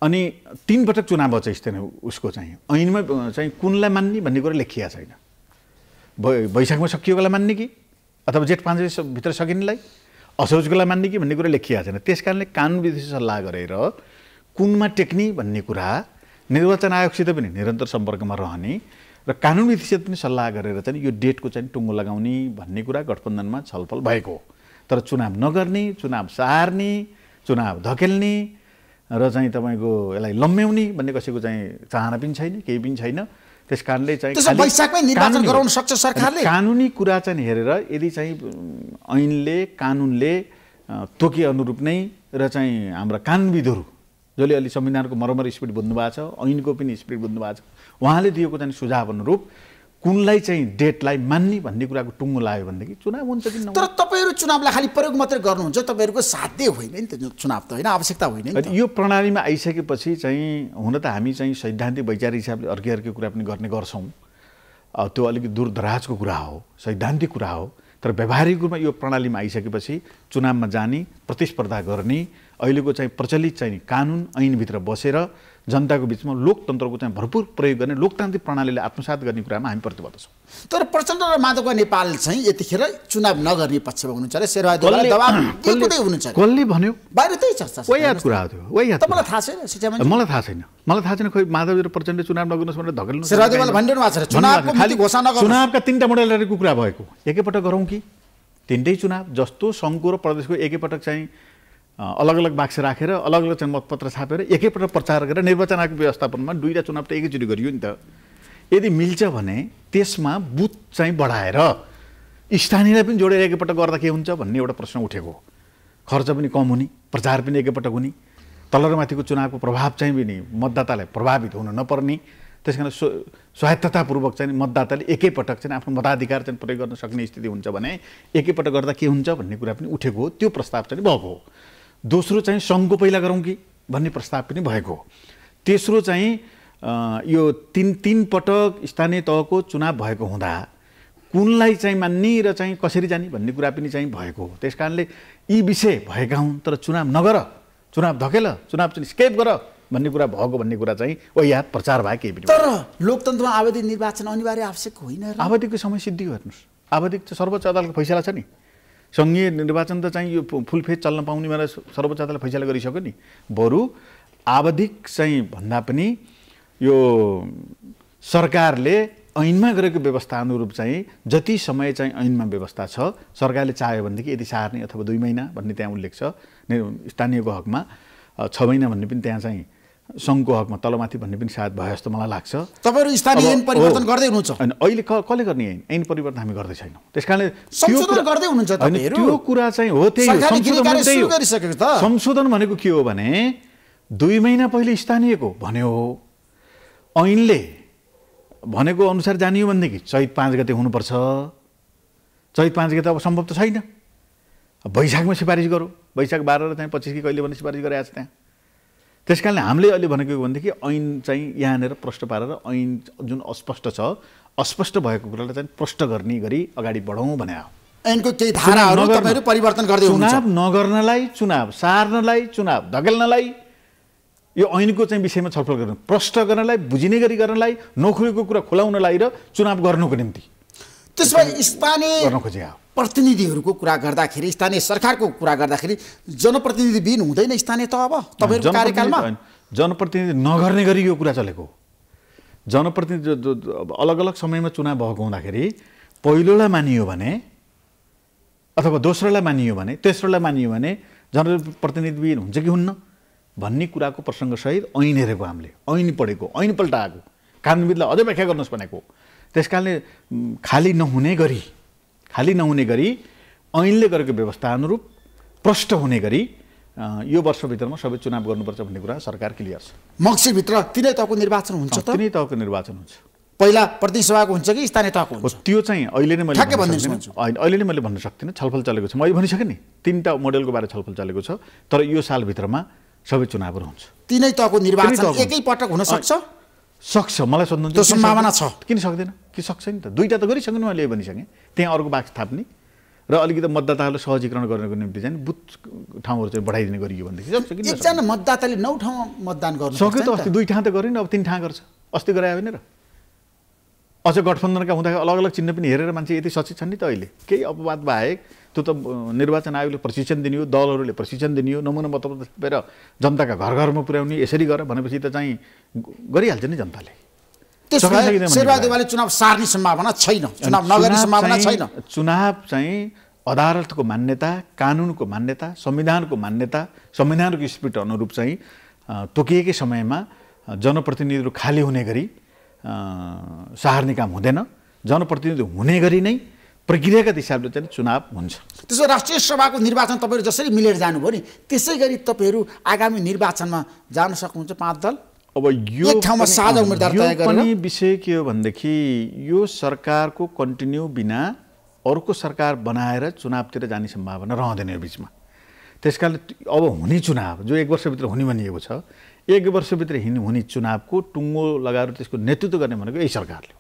Speaker 9: अनि 3 पटक चुनाव भएछ उसको चाहिँ ऐनमा चाहिँ कुनलाई मान्ने भन्ने कुरा लेखिया छैन। वैशाखमा सकिएकोलाई मान्ने कि अथवा जेठ 5 भित्र सकिनेलाई, असोजकोलाई मान्ने कि भन्ने कुरा लेखिया छैन। त्यसकारणले कानुनविधि सल्लाह गरेर कुनमा टेक्ने भन्ने कुरा निर्वाचन आयोगसित पनि निरन्तर सम्पर्कमा रहने र कानुनविधिसित पनि सल्लाह गरेर चाहिँ यो डेटको चाहिँ टुङ्गो लगाउने भन्ने कुरा गठबन्धनमा छलफल भएको हो। तर चुनाव नगर्ने, चुनाव सार्ने, चुनाव धकेल्ने र चाहिँ तपाईँको यसलाई लम्ब्याउने भन्ने कसैको चाहिँ चाहना पनि छैन, केही पनि छैन। त्यसकारणले चाहिँ
Speaker 8: वैशाखमै निर्वाचन गराउन सक्छ सरकारले।
Speaker 9: कानुनी कुरा चाहिँ हेरेर यदि चाहिँ ऐनले कानुनले तोके अनुरूप नै र चाहिँ हाम्रा कानुनविदहरू जसले अलि संविधानको मरमर स्पिड बुझ्नु भएको छ, ऐनको पनि स्पिड बुझ्नु भएको छ, उहाँले दिएको चाहिँ सुझाव अनुरूप कुनलाई चाहिँ डेटलाई मान्ने भन्ने कुराको टुङ्गो लाग्यो भनेदेखि चुनाव हुन्छ कि नहुन्छ।
Speaker 8: तर तपाईँहरू चुनावलाई खालि प्रयोग मात्रै गर्नुहुन्छ, तपाईँहरूको साध्य होइन नि त चुनाव त होइन, आवश्यकता होइन नि।
Speaker 9: यो प्रणालीमा आइसकेपछि चाहिँ हुन त हामी चाहिँ सैद्धान्तिक वैचारिक हिसाबले अर्कै कुरा पनि गर्ने गर्छौँ। त्यो अलिकति दूरदराजको कुरा हो, सैद्धान्तिक कुरा हो। तर व्यावहारिक रूपमा यो प्रणालीमा आइसकेपछि चुनावमा जाने, प्रतिस्पर्धा गर्ने, अहिलेको चाहिँ प्रचलित चाहिँ कानुन ऐनभित्र बसेर जनताको बिचमा लोकतन्त्रको चाहिँ भरपुर प्रयोग गर्ने लोकतान्त्रिक प्रणालीले आत्मसात गर्ने कुरामा हामी प्रतिबद्ध छौँ।
Speaker 8: तर प्रचण्ड र माधव नेपाल चाहिँ यतिखेर चुनाव नगर्ने पक्षमा हुनुहुन्छ अरे शेरबहादुरलाई दबाब दिँदै हुनुहुन्छ।
Speaker 9: कसले भन्यो?
Speaker 8: बाहिर त्यही चर्चा छ।
Speaker 9: याद कुरा हो त्यो।
Speaker 8: तपाईँलाई थाहा छैन?
Speaker 9: मलाई थाहा छैन। मलाई थाहा छैन खोइ माधव र प्रचण्डले चुनाव नगर्नुहोस् भनेर धकेल्नु।
Speaker 8: शेरबहादुरले भनिरहनु भएको छ चुनावको मिति घोषणा नगर्नु।
Speaker 9: चुनावका 3टा मोडेलहरूको कुरा भएको। एकैपटक गरौँ कि 3टै चुनाव जस्तो सङ्घको र प्रदेशको एकैपटक चाहिँ अलग अलग बाक्स राखेर अलग अलग चाहिँ मतपत्र छापेर एकैपटक प्रचार गरेर निर्वाचन आयोगको व्यवस्थापनमा 2टा चुनाव त एकैचोटि गरियो नि त। यदि मिल्छ भने त्यसमा बुथ चाहिँ बढाएर स्थानीयलाई पनि जोडेर एकैपटक गर्दा के हुन्छ भन्ने एउटा प्रश्न उठेको। खर्च पनि कम हुने, प्रचार पनि एकैपटक हुने, तल र माथिको चुनावको प्रभाव चाहिँ पनि मतदातालाई प्रभावित हुन नपर्ने। त्यस कारण स्वायत्ततापूर्वक चाहिँ मतदाताले एकैपटक चाहिँ आफ्नो मताधिकार चाहिँ प्रयोग गर्न सक्ने स्थिति हुन्छ भने एकैपटक गर्दा के हुन्छ भन्ने कुरा पनि उठेको हो। त्यो प्रस्ताव चाहिँ भएको हो। दोस्रो चाहिँ सङ्घको पहिला गरौँ कि भन्ने प्रस्ताव पनि भएको हो। तेस्रो चाहिँ यो 3 पटक स्थानीय तहको चुनाव भएको हुँदा कुनलाई चाहिँ मान्ने र चाहिँ कसरी जाने भन्ने कुरा पनि चाहिँ भएको हो। त्यस कारणले यी विषय भएका हुन् तर चुनाव नगर, चुनाव धकेल, चुनाव चाहिँ स्केप गर भन्ने कुरा भएको भन्ने कुरा चाहिँ याद प्रचार भए केही पनि।
Speaker 8: तर लोकतन्त्रमा आवधिक निर्वाचन अनिवार्य आवश्यक होइन।
Speaker 9: आवधिकको समय सिद्धियो। हेर्नुहोस् आवधिक चाहिँ सर्वोच्च अदालतको फैसला छ नि। सङ्घीय निर्वाचन त चाहिँ यो फुल फेज चल्न पाउने भनेर सर्वोच्च अदालतले फैसला गरिसक्यो नि। बरु आवधिक चाहिँ भन्दा पनि यो सरकारले ऐनमा गरेको व्यवस्था अनुरूप चाहिँ जति समय चाहिँ ऐनमा व्यवस्था छ, सरकारले चाह्यो भनेदेखि यदि सार्ने अथवा 2 महिना भन्ने त्यहाँ उल्लेख छ, स्थानीयको हकमा 6 महिना भन्ने पनि त्यहाँ चाहिँ सङ्घको हकमा तलमाथि भन्ने पनि सायद भयो जस्तो मलाई लाग्छ।
Speaker 8: तपाईहरु स्थानीय ऐन परिवर्तन गर्दै हुनुहुन्छ?
Speaker 9: अनि अहिले कसले गर्ने ऐन परिवर्तन हामी गर्दै छैनौँ। त्यसकारणले
Speaker 8: संशोधन गर्दै हुनुहुन्छ तपाईहरु? त्यो
Speaker 9: कुरा चाहिँ हो, त्यही हो। संशोधन भनेको के हो भने 2 महिना पहिले स्थानीयको भन्यो हो, ऐनले भनेको अनुसार जानियो भनेदेखि चैत 5 गते हुनुपर्छ। चैत 5 गते अब सम्भव त छैन। वैशाखमा सिफारिस गरौँ, वैशाख 12 र चाहिँ 25 कि कहिले भने सिफारिस गरेको छ त्यहाँ। त्यसकारणले हामीले अहिले भनेको भनेदेखि ऐन चाहिँ यहाँनिर प्रष्ट पारेर ऐन जुन अस्पष्ट छ, अस्पष्ट भएको कुरालाई चाहिँ प्रष्ट गर्ने गरी अगाडि बढाउँ भने हो।
Speaker 8: ऐनको केही धाराहरू तपाईहरु परिवर्तन गर्दै हुनुहुन्छ?
Speaker 9: चुनाव नगर्नलाई, चुनाव सार्नलाई, चुनाव धकेल्नलाई यो ऐनको चाहिँ विषयमा छलफल गर्नु, प्रष्ट गर्नलाई, बुझिने गरी गर्नलाई, नखुलेको कुरा खुलाउनलाई र चुनाव गर्नुको निम्ति।
Speaker 8: त्यसमा स्थानीय
Speaker 9: गर्न खोजे
Speaker 8: प्रतिनिधिहरूको कुरा गर्दाखेरि, स्थानीय सरकारको कुरा गर्दाखेरि जनप्रतिनिधि बिन हुँदैन स्थानीय तह अब तपाईहरुको कार्यकालमा?
Speaker 9: जनप्रतिनिधि नगर्ने गरी यो कुरा चलेको। जनप्रतिनिधि अलग अलग समयमा चुनाव भएको हुँदाखेरि पहिलोलाई मानियो भने अथवा दोस्रोलाई मानियो भने, तेस्रोलाई मानियो भने जनप्रतिनिधि बिन हुन्छ कि हुन्न भन्ने कुराको प्रसङ्गसहित ऐन हेरेको हामीले, ऐन पढेको, ऐन पल्टाएको, कानुनविदलाई अझै व्याख्या गर्नुहोस् भनेको। त्यसकारणले खाली नहुने गरी ऐनले गरेको व्यवस्था अनुरूप प्रष्ट हुने गरी यो वर्षभित्रमा सबै चुनाव गर्नुपर्छ भन्ने कुरा सरकार क्लियर छ।
Speaker 8: मक्सिरभित्र 3 तहको निर्वाचन हुन्छ त?
Speaker 9: 3 तहको निर्वाचन हुन्छ।
Speaker 8: पहिला प्रतिनिधि सभाको हुन्छ कि स्थानीय तहको हुन्छ?
Speaker 9: त्यो चाहिँ अहिले नै मैले भन्न सक्दिनँ, छलफल चलेको छ। मैले भनिसकेँ नि 3टा मोडेलको बारे छलफल चलेको छ, तर यो सालभित्रमा सबै चुनावहरू हुन्छ।
Speaker 8: 3 तहको निर्वाचन एकै पटक हुन सक्छ?
Speaker 9: सक्छ, मलाई सोध्नुहुन्छ
Speaker 8: त्यो सम्भावना छ?
Speaker 9: किन सक्दैन, कि सक्छ नि त। 2टा त गरिसक्नु, मैले भनिसकेँ। त्यहाँ अर्को बाक्स थाप्ने र अलिकति मतदाताहरूलाई सहजीकरण गर्नको निम्ति चाहिँ बुथ ठाउँहरू चाहिँ बढाइदिने गरियो भनेदेखि सक्छ। किन
Speaker 8: एकजना मतदाताले 9 ठाउँमा मतदान गर्नु
Speaker 9: सक्यो त? अस्ति 2 ठाउँ त गरेन, अब 3 ठाउँ गर्छ। अस्ति गरायो होइन र? अझ गठबन्धनका हुँदाखेरि अलग अलग चिन्ह पनि हेरेर मान्छे यति सचेत छन् नि त। अहिले केही अपवाद बाहेक त्यो त निर्वाचन आयोगले प्रशिक्षण दिने हो, दलहरूले प्रशिक्षण दिने हो, नमुना मतपत्र छापेर जनताका घर घरमा पुर्याउने, यसरी गर भनेपछि त चाहिँ गरिहाल्छ नि जनताले।
Speaker 8: शेरबहादुरले चुनाव सार्ने सम्भावना छैन, चुनाव नगर्ने सम्भावना छैन।
Speaker 9: चुनाव चाहिँ अदालतको मान्यता, कानुनको मान्यता, संविधानको मान्यता, संविधानको स्पिरिट अनुरूप चाहिँ तोकिएकै समयमा जनप्रतिनिधिहरू खाली हुने गरी सार्ने काम हुँदैन। जनप्रतिनिधि हुने गरी नै प्रक्रियाका हिसाबले चाहिँ चुनाव हुन्छ।
Speaker 8: त्यसो राष्ट्रिय सभाको निर्वाचन तपाईहरु जसरी मिलेर जानुभयो नि, त्यसै गरी तपाईहरु आगामी निर्वाचनमा जान सक्नुहुन्छ 5 दल?
Speaker 9: अब यो
Speaker 8: एक ठाउँमा साझा उम्मेदवार तय गरेर
Speaker 9: पनि विषय के हो भनेदेखि यो सरकारको कन्टिन्यू बिना अर्को सरकार बनाएर चुनावतिर जाने सम्भावना रहँदैन यो बिचमा। त्यसकारणले अब हुने चुनाव जो 1 वर्षभित्र हुने भनिएको छ, 1 वर्षभित्र हुने चुनावको टुङ्गो लगाएर त्यसको नेतृत्व गर्ने भनेको यही सरकारले।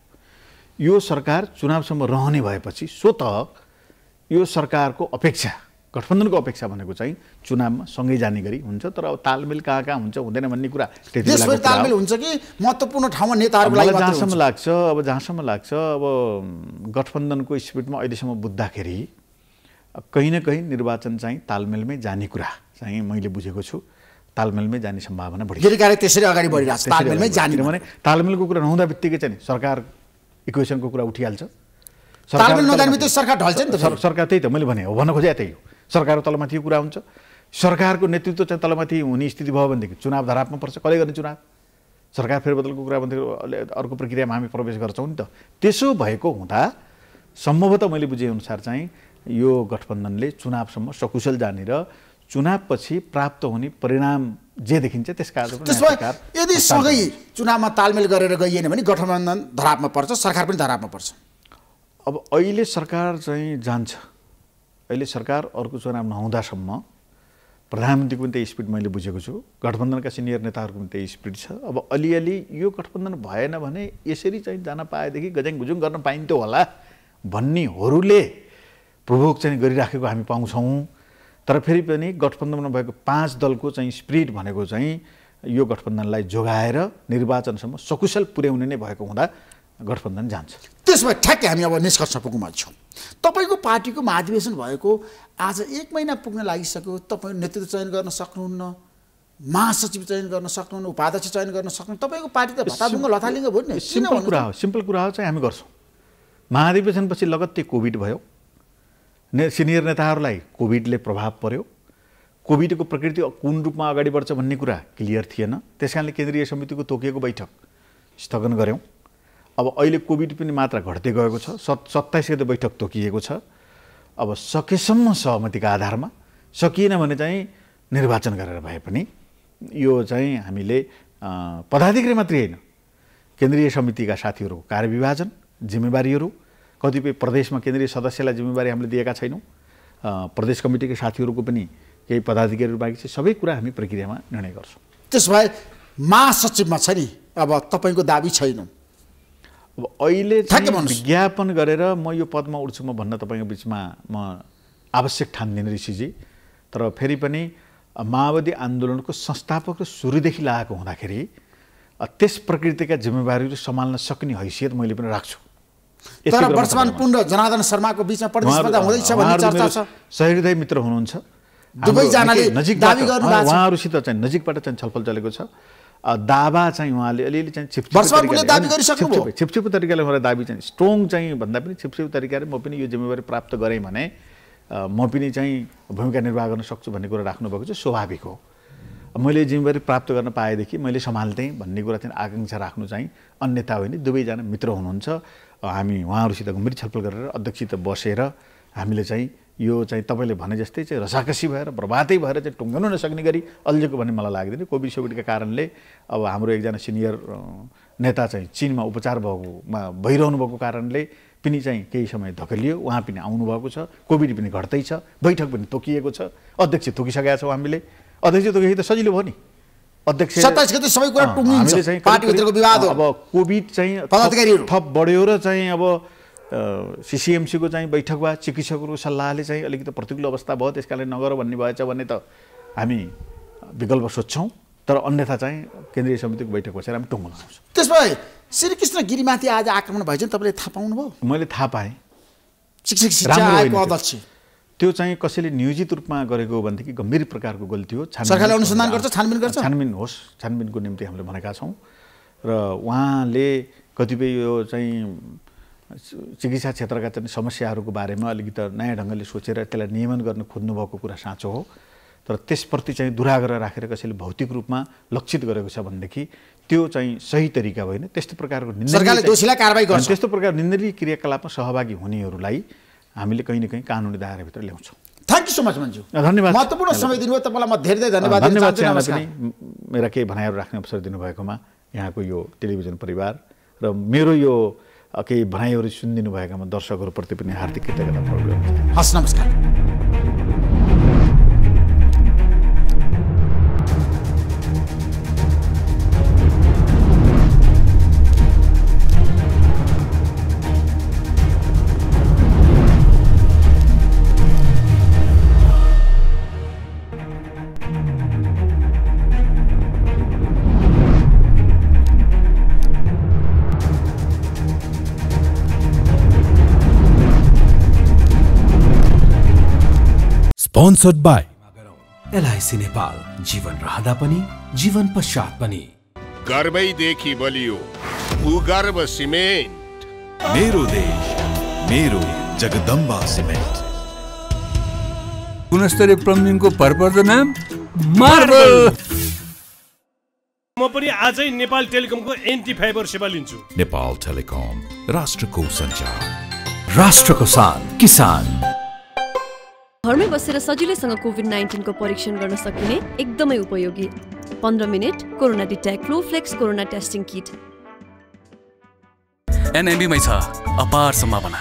Speaker 9: यो सरकार चुनावसम्म रहने भएपछि स्वतः यो सरकारको अपेक्षा, गठबन्धनको अपेक्षा भनेको चाहिँ चुनावमा सँगै जाने गरी हुन्छ। तर अब तालमेल कहाँ हुन्छ हुँदैन भन्ने कुरा त्यति बेला
Speaker 8: तालमेल हुन्छ कि महत्त्वपूर्ण ठाउँमा नेताहरूको लागि
Speaker 9: जहाँसम्म लाग्छ अब गठबन्धनको स्पिरिटमा अहिलेसम्म बुझ्दाखेरि कहीँ न कहीँ निर्वाचन चाहिँ तालमेलमै जाने कुरा चाहिँ मैले बुझेको छु। तालमेलमै जाने सम्भावना बढी
Speaker 8: त्यसरी अगाडि बढिरहेको छ। तालमेलमै जाने
Speaker 9: भने तालमेलको कुरा नहुँदा बित्तिकै चाहिँ सरकार इक्वेसनको कुरा उठिहाल्छ।
Speaker 8: तालमेल नजाने बित्तिकै सरकार ढल्छ नि त।
Speaker 9: सरकार त्यही त मैले भने हो, भन्न खोजे त्यही हो। सरकारको तलमाथि कुरा हुन्छ, सरकारको नेतृत्व चाहिँ तलमाथि हुने स्थिति भयो भनेदेखि चुनाव धरापमा पर्छ। कसले गर्ने चुनाव? सरकार फेरबदलको कुरा भन्दाखेरि अर्को प्रक्रियामा हामी प्रवेश गर्छौँ नि त। त्यसो भएको हुँदा सम्भवतः मैले बुझेअनुसार चाहिँ यो गठबन्धनले चुनावसम्म सकुशल जाने र चुनावपछि प्राप्त हुने परिणाम जे देखिन्छ त्यसका आधारमा
Speaker 8: यदि सँगै चुनावमा तालमेल गरेर गइएन भने गठबन्धन धरापमा पर्छ, सरकार पनि धरापमा पर्छ।
Speaker 9: अब अहिले सरकार चाहिँ जान्छ, अहिले सरकार अर्को चुनाव नहुँदासम्म प्रधानमन्त्रीको पनि त्यही स्पिड मैले बुझेको छु, गठबन्धनका सिनियर नेताहरूको पनि त्यही स्पिड छ। अब अलिअलि यो गठबन्धन भएन भने यसरी चाहिँ जान पाएदेखि गज्याङ गुजुङ गर्न पाइन्थ्यो होला भन्नेहरूले प्रभोग चाहिँ गरिराखेको हामी पाउँछौँ। तर फेरि पनि गठबन्धनमा भएको 5 दलको चाहिँ स्पिरिट भनेको चाहिँ यो गठबन्धनलाई जोगाएर निर्वाचनसम्म सकुशल पुर्याउने नै भएको हुँदा गठबन्धन जान्छ।
Speaker 8: त्यसो भए ठ्याक्कै हामी अब निष्कर्ष पुग्नुमा छौँ। तपाईँको पार्टीको महाधिवेशन भएको आज 1 महिना पुग्न लागिसक्यो। तपाईँ नेतृत्व चयन गर्न सक्नुहुन्न, महासचिव चयन गर्न सक्नुहुन्न, उपाध्यक्ष चयन गर्न सक्नुहुन्न। तपाईँको पार्टी त भताभुङ्ग लथालिङ्ग भयो नि।
Speaker 9: सिम्पल कुरा हो चाहिँ हामी गर्छौँ। महाधिवेशनपछि लगत्तै कोभिड भयो, सिनियर नेताहरूलाई कोभिडले प्रभाव पर्यो। कोभिडको प्रकृति कुन रूपमा अगाडि बढ्छ भन्ने कुरा क्लियर थिएन। त्यसकारणले केन्द्रीय समितिको तोकिएको बैठक स्थगन गऱ्यौँ। अब अहिले कोभिड पनि मात्रा घट्दै गएको छ। 27 गते बैठक तोकिएको छ। अब सकेसम्म सहमतिका आधारमा, सकिएन भने चाहिँ निर्वाचन गरेर भए पनि यो चाहिँ हामीले पदाधिकारी मात्रै होइन, केन्द्रीय समितिका साथीहरूको कार्यविभाजन, जिम्मेवारीहरू, कतिपय प्रदेशमा केन्द्रीय सदस्यलाई जिम्मेवारी हामीले दिएका छैनौँ, प्रदेश कमिटीका साथीहरूको पनि केही पदाधिकारीहरू बाँकी छ। सबै कुरा हामी प्रक्रियामा निर्णय गर्छौँ।
Speaker 8: त्यसो भए महासचिवमा छ नि अब तपाईँको दाबी छैन?
Speaker 9: अब अहिले विज्ञापन गरेर म यो पदमा उठ्छु म भन्न तपाईँको बिचमा म आवश्यक ठान्दिनँ ऋषिजी। तर फेरि पनि माओवादी आन्दोलनको संस्थापक र सुरुदेखि लागेको हुँदाखेरि त्यस प्रकृतिका जिम्मेवारीहरू सम्हाल्न सक्ने हैसियत मैले पनि राख्छु।
Speaker 8: तर वर्तमान पुन र जनार्दन शर्माको बिचमा प्रतिस्पर्धा हुँदैछ भन्ने चर्चा छ।
Speaker 9: सहृदय मित्र हुनुहुन्छ,
Speaker 8: दुवैजनाले दाबी गर्नुभएको छ।
Speaker 9: उहाँहरूसित चाहिँ नजिकबाट चाहिँ छलफल चलेको छ। दावा चाहिँ उहाँले अलिअलि चाहिँ छिपछिपो तरिकाले मलाई दाबी चाहिँ स्ट्रङ चाहिँ भन्दा पनि छिपछिपो तरिकाले म पनि यो जिम्मेवारी प्राप्त गरेँ भने म पनि चाहिँ भूमिका निर्वाह गर्न सक्छु भन्ने कुरा राख्नुभएको चाहिँ स्वाभाविक हो। मैले जिम्मेवारी प्राप्त गर्न पाएदेखि मैले सम्हाल्थेँ भन्ने कुरा चाहिँ आकाङ्क्षा राख्नु चाहिँ अन्यथा होइन। दुवैजना मित्र हुनुहुन्छ। हामी उहाँहरूसित गम्भीर छलफल गरेर अध्यक्षसित बसेर हामीले चाहिँ यो चाहिँ तपाईँले भने जस्तै चाहिँ रसाकसी भएर बर्बादै भएर चाहिँ टुङ्गाउन नसक्ने गरी अल्झेको भन्ने मलाई लाग्दैन। कोभिडका कारणले अब हाम्रो एकजना सिनियर नेता चाहिँ चीनमा उपचार भइरहनु भएको कारणले पनि चाहिँ केही समय धकेलियो। उहाँ पनि आउनुभएको छ। कोभिड पनि घट्दै छ। बैठक पनि तोकिएको छ। अध्यक्ष तोकिसकेका छौँ हामीले। अध्यक्ष तोकेपछि त सजिलो भयो नि। अध्यक्ष
Speaker 8: 27 गते सबै कुरा टुङ्गिन्छ। पार्टीभित्रको विवाद हो।
Speaker 9: अब कोभिड चाहिँ
Speaker 8: पदाधिकारीहरू
Speaker 9: थप बढ्यो र चाहिँ अब सीसीएमसीको चाहिँ बैठक वा चिकित्सकहरूको सल्लाहले चाहिँ अलिकति प्रतिकूल अवस्था भयो, त्यसकारणले नगर भन्ने भएछ भने त हामी विकल्प सोध्छौँ। तर अन्यथा चाहिँ केन्द्रीय समितिको बैठक बसेर हामी टुङ्गो लगाउँछौँ।
Speaker 8: त्यसपछि श्रीकृष्ण गिरीमाथि आज आक्रमण भएछ नि, तपाईँले थाहा पाउनुभयो?
Speaker 9: मैले थाहा पाएँ।
Speaker 8: शिक्षक शिक्षा आयोगको अध्यक्ष
Speaker 9: त्यो चाहिँ कसैले नियोजित रूपमा गरेको हो भनेदेखि गम्भीर प्रकारको गल्ती हो।
Speaker 8: सरकारले अनुसन्धान गर्छ, छानबिन गर्छ।
Speaker 9: छानबिन होस्, छानबिनको निम्ति हामीले भनेका छौँ। र उहाँले कतिपय यो चाहिँ चिकित्सा क्षेत्रका चाहिँ समस्याहरूको बारेमा अलिकति नयाँ ढङ्गले सोचेर त्यसलाई नियमन गर्न खोज्नुभएको कुरा साँचो हो। तर त्यसप्रति चाहिँ दुराग्रह राखेर कसैले भौतिक रूपमा लक्षित गरेको छ भनेदेखि त्यो चाहिँ सही तरिका होइन। त्यस्तो प्रकारको
Speaker 8: सरकारले दोषीलाई कारबाही गर्छ।
Speaker 9: त्यस्तो प्रकारको निन्दनीय क्रियाकलापमा सहभागी हुनेहरूलाई हामीले कहीँ न कहीँ कानुनी दायराभित्र ल्याउँछौँ।
Speaker 8: Thank you so much Manju,
Speaker 9: धन्यवाद।
Speaker 8: महत्त्वपूर्ण समय दिनुभयो तपाईँलाई म धेरै धन्यवाद दिन चाहन्छु।
Speaker 9: नमस्कार। मेरा केही भनाइहरू राख्ने अवसर दिनुभएकोमा यहाँको यो टेलिभिजन परिवार र मेरो यो केही भनाइहरू सुनिदिनु भएकामा दर्शकहरूप्रति पनि हार्दिक कृतज्ञता प्रकट गर्न चाहन्छु।
Speaker 8: हस्, नमस्कार।
Speaker 1: Sponsored by
Speaker 2: LIC नेपाल, जीवन रहँदा पनि जीवन पश्चात पनि।
Speaker 3: गर्वैदेखि बलियो भूगर्भ सिमेन्ट।
Speaker 1: मेरो देश मेरो जगदम्बा सिमेन्ट।
Speaker 4: गुणस्तरीय प्लम्बिङको भरपर्दो नाम मार्बल।
Speaker 5: म पनि आजै नेपाल टेलिकमको एन्टी फाइबर सेवा लिन्छु।
Speaker 1: नेपाल टेलिकम, राष्ट्रको सञ्चार,
Speaker 2: राष्ट्रको शान, किसान।
Speaker 6: घरमै बसेर सजिलैसँग कोभिड-19 को परीक्षण गर्न सकिने एकदमै उपयोगी 15 मिनेट corona detect Flowflex corona testing kit.
Speaker 7: एनएमबीमै छ अपार सम्भावना।